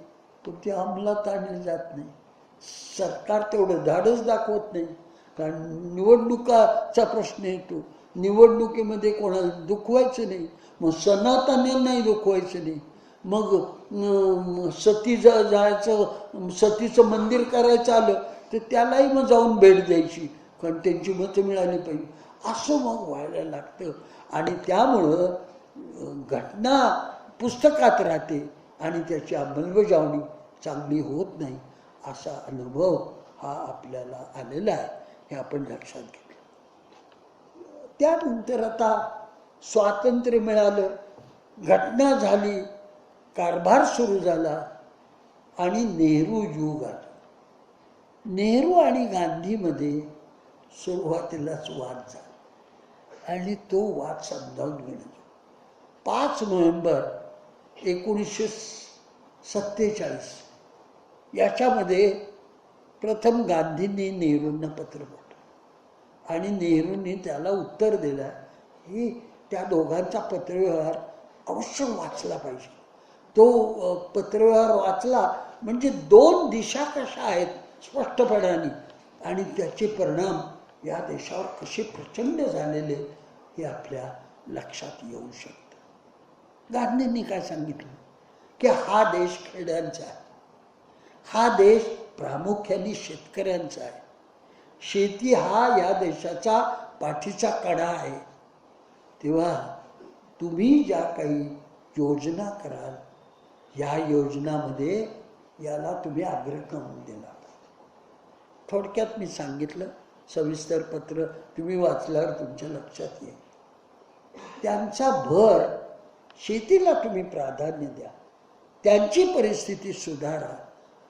Speaker 1: पण ती अंमलात आणली जात नाही. सरकार तेवढं धाडस दाखवत नाही. कारण निवडणुकाचा प्रश्न येतो. निवडणुकीमध्ये कोणाला दुखवायचं नाही, मग सनातन्यांनाही दुखवायचं नाही. मग सती जायचं, सतीचं मंदिर करायचं आलं तर त्यालाही मग जाऊन भेट द्यायची, कारण त्यांची मतं मिळाली पाहिजे. असं मग व्हायला लागतं आणि त्यामुळं घटना पुस्तकात राहते आणि त्याची अंमलबजावणी चांगली होत नाही. असा अनुभव हा आपल्याला आलेला आहे, हे आपण लक्षात घेतलं. त्यानंतर आता स्वातंत्र्य मिळालं, घटना झाली, कारभार सुरू झाला आणि नेहरू युग आला. नेहरू आणि गांधीमध्ये सुरुवातीलाच वाद झाला आणि तो वाद समजावून घेणं. 5 नोव्हेंबर 1947 याच्यामध्ये प्रथम गांधींनी नेहरूंना पत्र पाठवलं आणि नेहरूंनी त्याला उत्तर दिलं. ही त्या दोघांचा पत्रव्यवहार अवश्य वाचला पाहिजे. तो पत्रव्यवहार वाचला म्हणजे 2 दिशा कशा आहेत स्पष्टपणाने आणि त्याचे परिणाम या देशावर कसे प्रचंड झालेले हे आपल्या लक्षात येऊ शकतं. गांधींनी काय सांगितलं की हा देश खेड्यांचा आहे, हा देश प्रामुख्याने शेतकऱ्यांचा आहे, शेती हा या देशाचा पाठीचा कणा आहे. तेव्हा तुम्ही ज्या काही योजना कराल या योजनामध्ये याला तुम्ही अग्रक्रम दिला. थोडक्यात मी सांगितलं, सविस्तर पत्र तुम्ही वाचल्यावर तुमच्या लक्षात येईल. त्यांचा भर शेतीला तुम्ही प्राधान्य द्या, त्यांची परिस्थिती सुधारा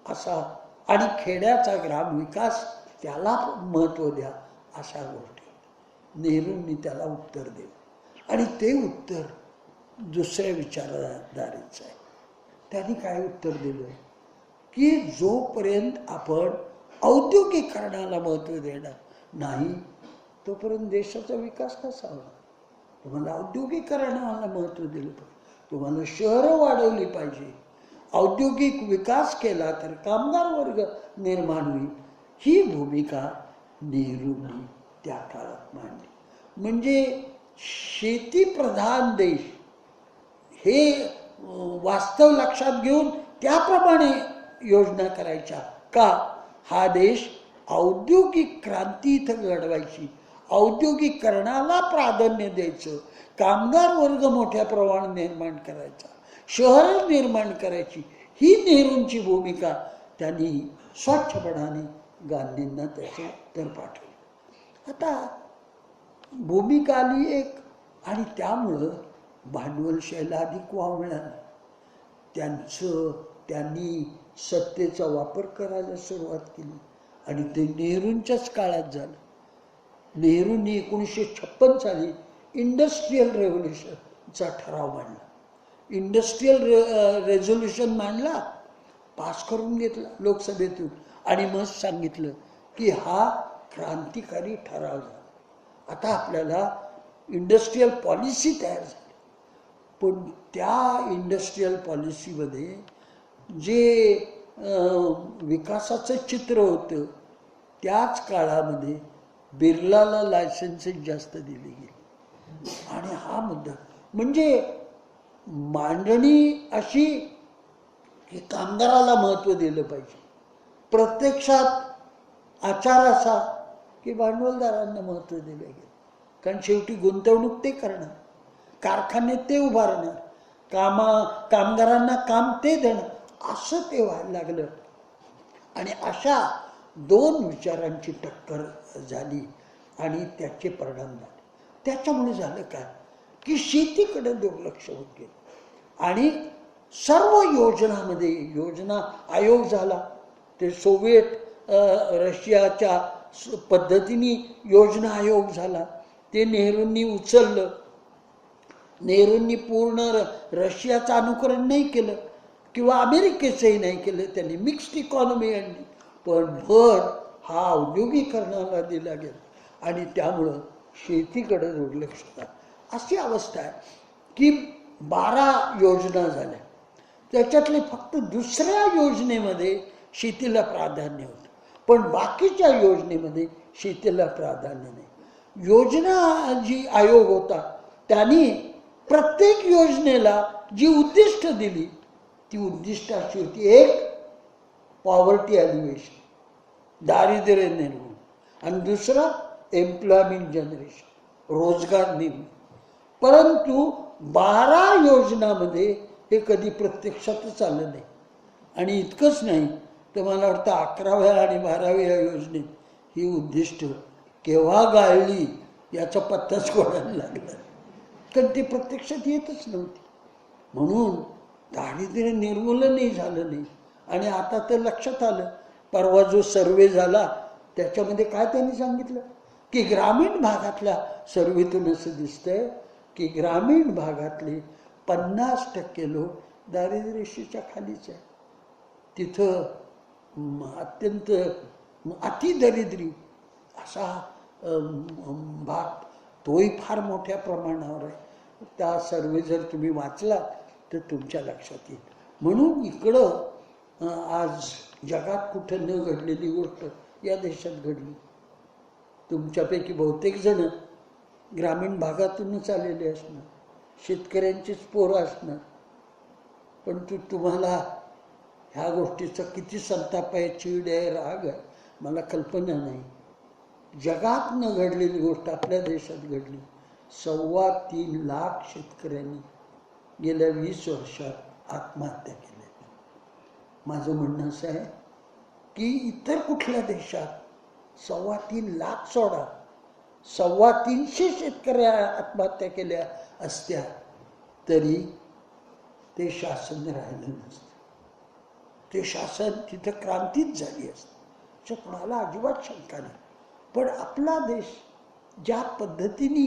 Speaker 1: असा, आणि खेड्याचा ग्रामविकास त्याला महत्त्व द्या अशा गोष्टी नेहरूंनी त्याला उत्तर दिलं. आणि ते उत्तर दुसऱ्या विचारधारेचं आहे. त्यांनी काय उत्तर दिलं की जोपर्यंत आपण औद्योगिकरणाला महत्त्व देणार नाही तोपर्यंत देशाचा विकास कसा होणार. तुम्हाला औद्योगिकरणाला महत्त्व दिलं पाहिजे, तुम्हाला शहरं वाढवली पाहिजे, औद्योगिक विकास केला तर कामगार वर्ग निर्माण होईल. ही भूमिका नेहरूंनी त्या काळात मांडली. म्हणजे शेतीप्रधान देश हे वास्तव लक्षात घेऊन त्याप्रमाणे योजना करायच्या का? हा देश औद्योगिक क्रांती इथं घडवायची, औद्योगिकरणाला प्राधान्य द्यायचं, कामगार वर्ग मोठ्या प्रमाणात निर्माण करायचा, शहरं निर्माण करायची, ही नेहरूंची भूमिका त्यांनी स्वच्छपणाने गांधींना त्याचं उत्तर पाठवलं. आता भूमिका आली एक, आणि त्यामुळं भांडवलशाहीला अधिक वाव मिळाला. त्यांनी सत्तेचा वापर करायला सुरुवात केली आणि ते नेहरूंच्याच काळात झालं. नेहरूंनी 1956 साली इंडस्ट्रियल रेव्होल्युशनचा ठराव मांडला, इंडस्ट्रियल रेझोल्युशन मांडला, पास करून घेतला लोकसभेतून, आणि मग सांगितलं की हा क्रांतिकारी ठराव झाला. आता आपल्याला इंडस्ट्रियल पॉलिसी तयार झाली. पण त्या इंडस्ट्रियल पॉलिसीमध्ये जे विकासाचं चित्र होतं त्याच काळामध्ये बिर्लाला लायसन्सेस जास्त दिली गेली. आणि हा मुद्दा म्हणजे मांडणी अशी की कामगाराला महत्त्व दिलं पाहिजे, प्रत्यक्षात आचार असा की भांडवलदारांना महत्त्व दिलं गेलं. कारण शेवटी गुंतवणूक ते करणार, कारखाने ते उभारणार, कामगारांना काम ते देणं, असं ते व्हायला लागलं. आणि अशा दोन विचारांची टक्कर झाली आणि त्याचे परिणाम झाले. त्याच्यामुळे झालं काय की शेतीकडे दुर्लक्ष होत गेलं आणि सर्व योजनामध्ये योजना आयोग झाला. ते सोव्हिएट रशियाच्या पद्धतीने योजना आयोग झाला. ते नेहरूंनी उचललं. नेहरूंनी पूर्ण रशियाचं अनुकरण नाही केलं किंवा अमेरिकेचंही नाही केलं, त्यांनी मिक्स्ड इकॉनॉमी आणली. पण भर हा औद्योगिकरणाला दिला गेला आणि त्यामुळं शेतीकडे दुर्लक्ष झालं. अशी अवस्था आहे की 12 योजना झाल्या, त्याच्यातले फक्त दुसऱ्या योजनेमध्ये शेतीला प्राधान्य होतं, पण बाकीच्या योजनेमध्ये शेतीला प्राधान्य नाही. योजना जी आयोग होता त्यांनी प्रत्येक योजनेला जी उद्दिष्ट दिली ती उद्दिष्ट अशी होती. एक, पॉवर्टी एलिव्हेशन, दारिद्र्य निर्मूलन, आणि दुसरा एम्प्लॉयमेंट जनरेशन, रोजगार निर्मिती. परंतु 12 योजनामध्ये हे कधी प्रत्यक्षातच आलं नाही. आणि इतकंच नाही तर मला वाटतं 11व्या आणि 12व्या योजनेत ही उद्दिष्ट केव्हा गाळली याचा पत्ताच कोणाला लागला, कारण ते प्रत्यक्षात येतच नव्हती. म्हणून दारिद्र्य निर्मूलनही झालं नाही. आणि आता तर लक्षात आलं, परवा जो सर्वे झाला त्याच्यामध्ये काय त्यांनी सांगितलं की ग्रामीण भागातल्या सर्वेतून असं दिसतंय की ग्रामीण भागातले 50% लोक दारिद्र्यरेषेच्या खालीच आहे. तिथं अत्यंत अतिदरिद्री असा भाग तोही फार मोठ्या प्रमाणावर आहे. त्या सर्वे जर तुम्ही वाचला तर तुमच्या लक्षात येईल. म्हणून इकडं आज जगात कुठं न घडलेली गोष्ट या देशात घडली. तुमच्यापैकी बहुतेक जण ग्रामीण भागातूनच आलेले असणार, शेतकऱ्यांचीच पोरं असणार. पण तुम्हाला ह्या गोष्टीचा किती संताप आहे, चीड आहे, राग आहे, मला कल्पना नाही. जगात न घडलेली गोष्ट आपल्या देशात घडली. 3.25 लाख शेतकऱ्यांनी गेल्या 20 वर्षात आत्महत्या केल्या. माझं म्हणणं असं आहे की इतर कुठल्या देशात 3.25 लाख सोडा, 350 शेतकऱ्या आत्महत्या केल्या असत्या तरी ते शासन राहिलं नसतं. ते शासन तिथं क्रांतीच झाली असते, असं कोणाला अजिबात शंका नाही. पण आपला देश ज्या पद्धतीने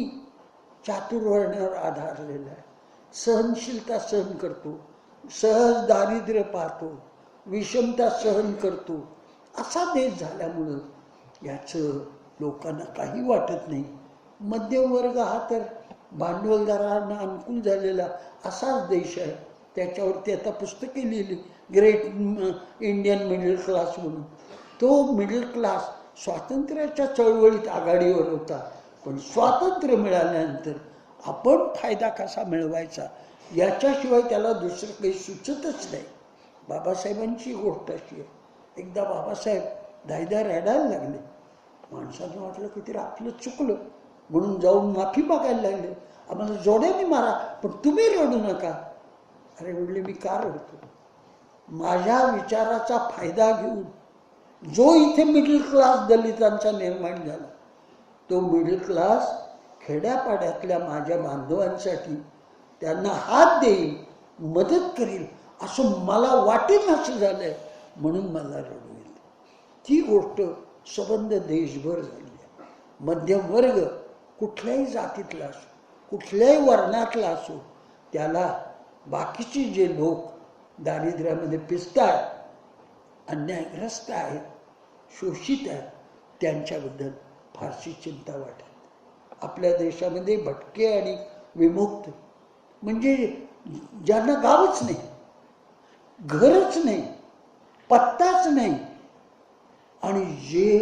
Speaker 1: चातुर्वर्ण्यावर आधारलेला आहे, सहनशीलता सहन करतो, सहज दारिद्र्य पाहतो, विषमता सहन करतो, असा देश झाल्यामुळं याचं लोकांना काही वाटत नाही. मध्यम वर्ग हा तर भांडवलदारांना अनुकूल झालेला असाच देश आहे. त्याच्यावरती आता पुस्तके लिहिली, ग्रेट इंडियन मिडल क्लास म्हणून. तो मिडल क्लास स्वातंत्र्याच्या चळवळीत आघाडीवर होता, पण स्वातंत्र्य मिळाल्यानंतर आपण फायदा कसा मिळवायचा याच्याशिवाय त्याला दुसरं काही सुचतच नाही. बाबासाहेबांची गोष्ट अशी आहे, एकदा बाबासाहेब दायदा रडायला लागले. माणसानं वाटलं की ते आपलं चुकलं म्हणून जाऊन माफी मागायला लागले. आम्हाला जोड्याने मारा पण तुम्ही रडू नका. अरे म्हणले मी का रडतो? माझ्या विचाराचा फायदा घेऊन जो इथे मिडल क्लास दलितांचा निर्माण झाला, तो मिडल क्लास खेड्यापाड्यातल्या माझ्या बांधवांसाठी त्यांना हात देईल, मदत करील असं मला वाटेल असं झालंय म्हणून मला रडू येते. ती गोष्ट संबंध देशभर झाली आहे. मध्यमवर्ग कुठल्याही जातीतला असो, कुठल्याही वर्णातला असो, त्याला बाकीचे जे लोक दारिद्र्यामध्ये पिसतात, अन्यायग्रस्त आहेत, शोषित आहेत, त्यांच्याबद्दल फारशी चिंता वाटत. आपल्या देशामध्ये भटके आणि विमुक्त म्हणजे ज्यांना गावच नाही, घरच नाही, पत्ताच नाही, आणि जे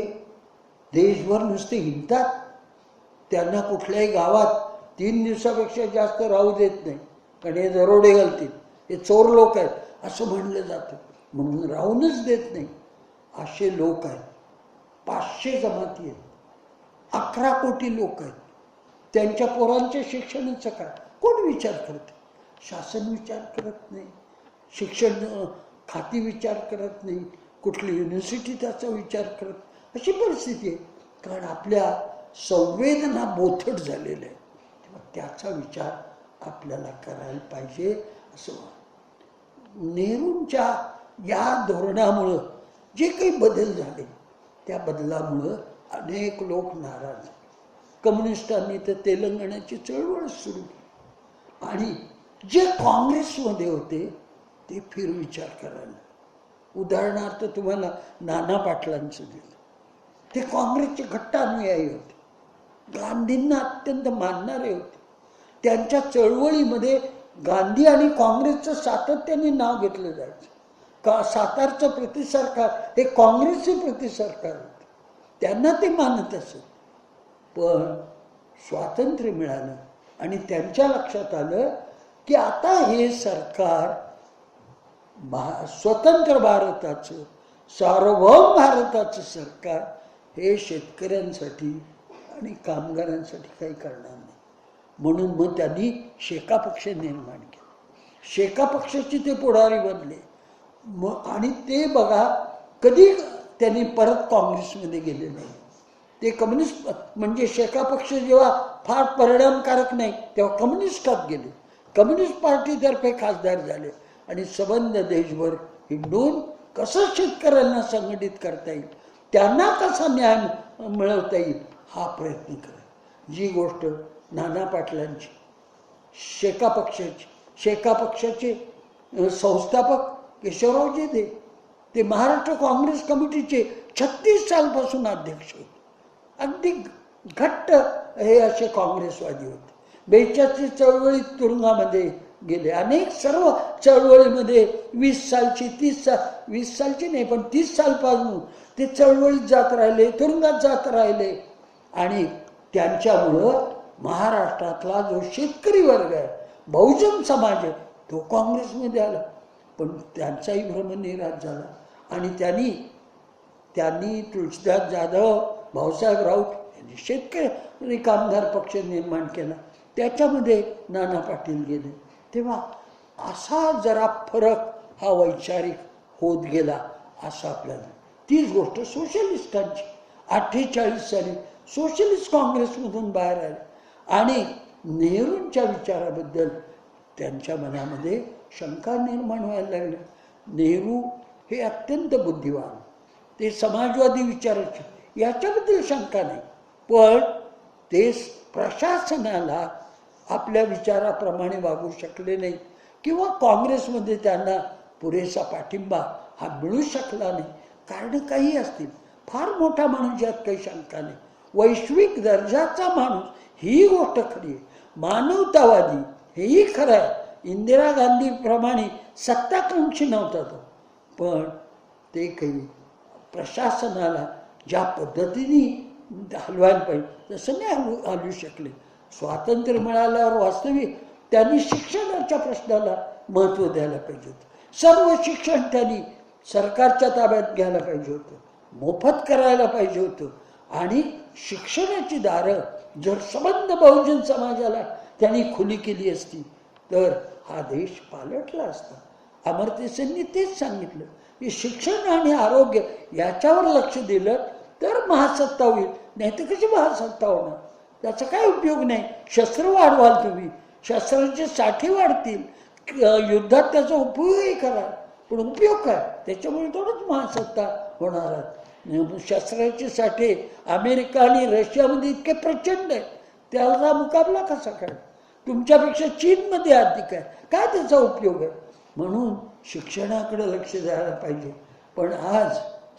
Speaker 1: देशभर नुसते हिंडतात त्यांना कुठल्याही गावात 3 दिवसापेक्षा जास्त राहू देत नाही, कारण हे दरोडे घालतील, हे चोर लोक आहेत असं म्हणलं जातं, म्हणून राहूनच देत नाही. असे लोक आहेत. 500 जमाती आहेत, 11 कोटी लोक आहेत. त्यांच्या पोरांच्या शिक्षणाचं काय कोण विचार करते? शासन विचार करत नाही, शिक्षण खाती विचार करत नाही, कुठली युनिव्हर्सिटी त्याचा विचार करत. अशी परिस्थिती आहे, कारण आपल्या संवेदना बोथट झालेल्या आहेत. तेव्हा त्याचा विचार आपल्याला करायला पाहिजे असं. नेहरूंच्या या धोरणामुळं जे काही बदल झाले, त्या बदलामुळं अनेक लोक नाराज झाले. कम्युनिस्टांनी तर तेलंगणाची चळवळ सुरू केली, आणि जे काँग्रेसमध्ये होते ते फिरविचार करायला. उदाहरणार्थ तुम्हाला नाना पाटलांचं दिलं. ते काँग्रेसचे घट्ट अनुयायी होते, गांधींना अत्यंत मानणारे होते. त्यांच्या चळवळीमध्ये गांधी आणि काँग्रेसचं सातत्याने नाव घेतलं जायचं. का सातारचं प्रतिसरकार हे काँग्रेसचे प्रतिसरकार होते, त्यांना ते मानत असत. पण स्वातंत्र्य मिळालं आणि त्यांच्या लक्षात आलं की आता हे सरकार स्वतंत्र भारताचं, सार्वभौम भारताचं सरकार हे शेतकऱ्यांसाठी आणि कामगारांसाठी काही करणार नाही. म्हणून मग त्यांनी शेका पक्ष निर्माण केला. शेका पक्षाचे ते पुढारी बनले. आणि ते बघा कधी त्यांनी परत काँग्रेसमध्ये गेले नाही. ते कम्युनिस्ट म्हणजे शेका पक्ष जेव्हा फार परिणामकारक नाही तेव्हा कम्युनिस्टात गेले, कम्युनिस्ट पार्टीतर्फे खासदार झाले, आणि संबंध देशभर हिंडून कसं शेतकऱ्यांना संघटित करता येईल, त्यांना कसा न्याय मिळवता येईल हा प्रयत्न करा. जी गोष्ट नाना पाटलांची, शेका पक्षाचे संस्थापक केशवराव जेधे, ते महाराष्ट्र काँग्रेस कमिटीचे 36 सालपासून अध्यक्ष होते. अगदी घट्ट हे असे काँग्रेसवादी होते. 42 चळवळीत तुरुंगामध्ये गेले. अनेक सर्व चळवळीमध्ये 20 सालची 20 सालची नाही पण 30 सालपासून ते चळवळीत जात राहिले, तुरुंगात जात राहिले. आणि त्यांच्यामुळं महाराष्ट्रातला जो शेतकरी वर्ग आहे, बहुजन समाज आहे, तो काँग्रेसमध्ये आला. पण त्यांचाही भ्रमनिराश झाला, आणि त्यांनी तुळशीदास जाधव, भाऊसाहेब राऊत यांनी शेतकरी कामगार पक्ष निर्माण केला. त्याच्यामध्ये नाना पाटील गेले. तेव्हा असा जरा फरक हा वैचारिक होत गेला असं आपल्याला. तीच गोष्ट सोशलिस्टांची. 48 साली सोशलिस्ट काँग्रेसमधून बाहेर आले, आणि नेहरूंच्या विचाराबद्दल त्यांच्या मनामध्ये शंका निर्माण व्हायला लागल्या. नेहरू हे अत्यंत बुद्धिवान, ते समाजवादी विचाराचे, याच्याबद्दल शंका नाही. पण ते प्रशासनाला आपल्या विचाराप्रमाणे वागू शकले नाही, किंवा काँग्रेसमध्ये त्यांना पुरेसा पाठिंबा हा मिळू शकला नाही. कारण काही असतील. फार मोठा माणूस यात काही शंका नाही, वैश्विक दर्जाचा माणूस ही गोष्ट खरी आहे, मानवतावादी हेही खरं आहे. इंदिरा गांधीप्रमाणे सत्ताकांक्षी नव्हता तो, पण ते काही प्रशासनाला ज्या पद्धतीने हलवायला पाहिजे तसं नाही हलवू शकले. स्वातंत्र्य मिळाल्यावर वास्तविक त्यांनी शिक्षणाच्या प्रश्नाला महत्त्व द्यायला पाहिजे होतं. सर्व शिक्षण त्यांनी सरकारच्या ताब्यात घ्यायला पाहिजे होतं, मोफत करायला पाहिजे होतं. आणि शिक्षणाची दारं जर संबंध बहुजन समाजाला त्यांनी खुली केली असती तर हा देश पालटला असता. अमर्त्य सेननी तेच सांगितलं की शिक्षण आणि आरोग्य याच्यावर लक्ष दिलं तर महासत्ता होईल, नाही तर कशी महासत्ता होणार? त्याचा काय उपयोग नाही. शस्त्र वाढवाल तुम्ही, शस्त्रांचे साठे वाढतील, युद्धात त्याचा उपयोगही करा, पण उपयोग काय? त्याच्यामुळे थोडंच महासत्ता होणार आहे. शस्त्राचे साठे अमेरिका आणि रशियामध्ये इतके प्रचंड आहे, त्याचा मुकाबला कसा करा? तुमच्यापेक्षा चीनमध्ये अधिक आहे, काय त्याचा उपयोग आहे? म्हणून शिक्षणाकडे लक्ष द्यायला पाहिजे. पण आज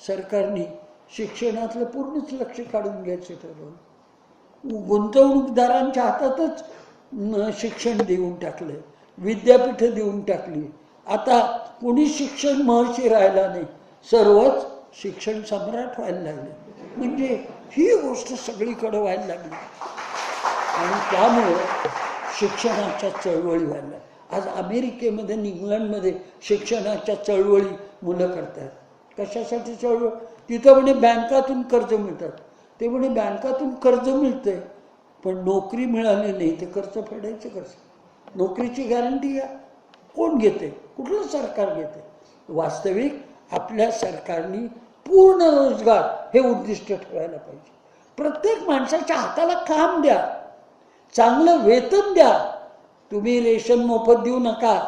Speaker 1: सरकारने शिक्षणातलं पूर्णच लक्ष काढून घ्यायचं ठरवलं. गुंतवणूकदारांच्या हातातच शिक्षण देऊन टाकलं, विद्यापीठं देऊन टाकली. आता कुणी शिक्षण महर्षी राहिला नाही, सर्वच शिक्षण सम्राट व्हायला लागले. म्हणजे ही गोष्ट सगळीकडे व्हायला लागली आणि त्यामुळे शिक्षणाच्या चळवळी व्हायला. आज अमेरिकेमध्ये आणि इंग्लंडमध्ये शिक्षणाच्या चळवळी मुलं करतात. कशासाठी चळवळ? तिथं म्हणे बँकातून कर्ज मिळतात. ते म्हणे बँकातून कर्ज मिळतंय पण नोकरी मिळाली नाही तर कर्ज फेडायचं कसं? नोकरीची गॅरंटी घ्या, कोण घेते? कुठलं सरकार घेते? वास्तविक आपल्या सरकारने पूर्ण रोजगार हे उद्दिष्ट ठेवायला पाहिजे. प्रत्येक माणसाच्या हाताला काम द्या, चांगलं वेतन द्या. तुम्ही रेशन मोफत देऊ नका,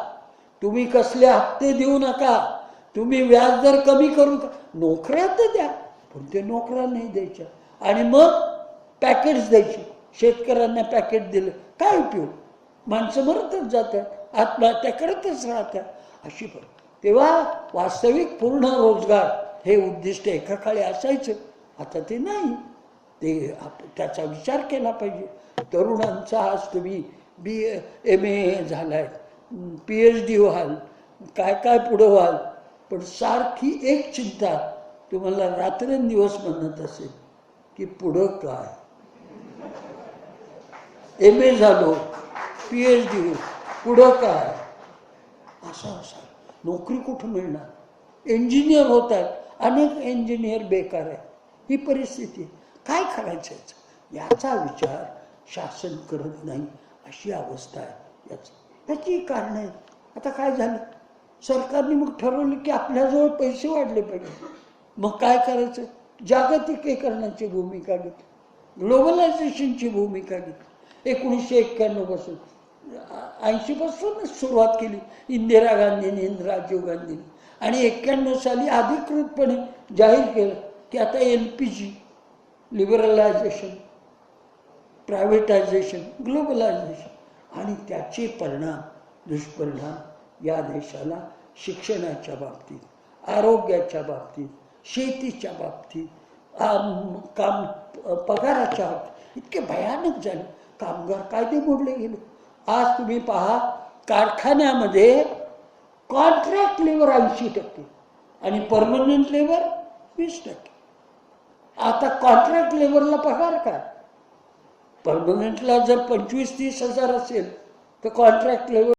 Speaker 1: तुम्ही कसले हप्ते देऊ नका, तुम्ही व्याजदर कमी करू नका. नोकऱ्या तर द्या, पण ते नोकऱ्या नाही द्यायच्या आणि मग पॅकेट्स द्यायची. शेतकऱ्यांना पॅकेट दिलं काय उपयोग? माणसं मरतच जातात, आत्महत्या करतच राहतात. अशी पण तेव्हा वास्तविक पूर्ण रोजगार हे उद्दिष्ट एका काळी असायचं, आता ते नाही. ते त्याचा विचार केला पाहिजे. तरुणांचा आज तुम्ही MA झालाय, PhD व्हाल, काय काय पुढं व्हाल, पण सारखी एक चिंता तुम्हाला रात्रंदिवस म्हणत असेल की पुढं काय? MA झालो, PhD, पुढं काय? असं नोकरी कुठं मिळणार? इंजिनियर होत आहेत, अनेक इंजिनियर बेकार आहे. ही परिस्थिती काय करायचं याचा विचार शासन करत नाही, अशी अवस्था आहे. त्याची कारण आहे. आता काय झालं? सरकारने मग ठरवलं की आपल्याजवळ पैसे वाढले पाहिजे. मग काय करायचं? जागतिकीकरणाची भूमिका घेतली, ग्लोबलायझेशनची भूमिका घेतली. 1991 पासून 80 पासूनच सुरुवात केली इंदिरा गांधींनी, राजीव गांधींनी. आणि 91 साली अधिकृतपणे जाहीर केलं की आता LPG, लिबरलायझेशन, प्रायव्हेटायझेशन, ग्लोबलायझेशन. आणि त्याचे परिणाम, दुष्परिणाम या देशाला शिक्षणाच्या बाबतीत, आरोग्याच्या बाबतीत, शेतीच्या बाबतीत, पगाराच्या बाबतीत इतके भयानक झाले. कामगार कायदे मोडले गेले. आज तुम्ही पहा, कारखान्यामध्ये कॉन्ट्रॅक्ट लेबर 80% आणि परमनंट लेबर 20%. आता कॉन्ट्रॅक्ट लेबरला पगार काय? परमनंटला जर 25-30 हजार असेल तर कॉन्ट्रॅक्ट लेबर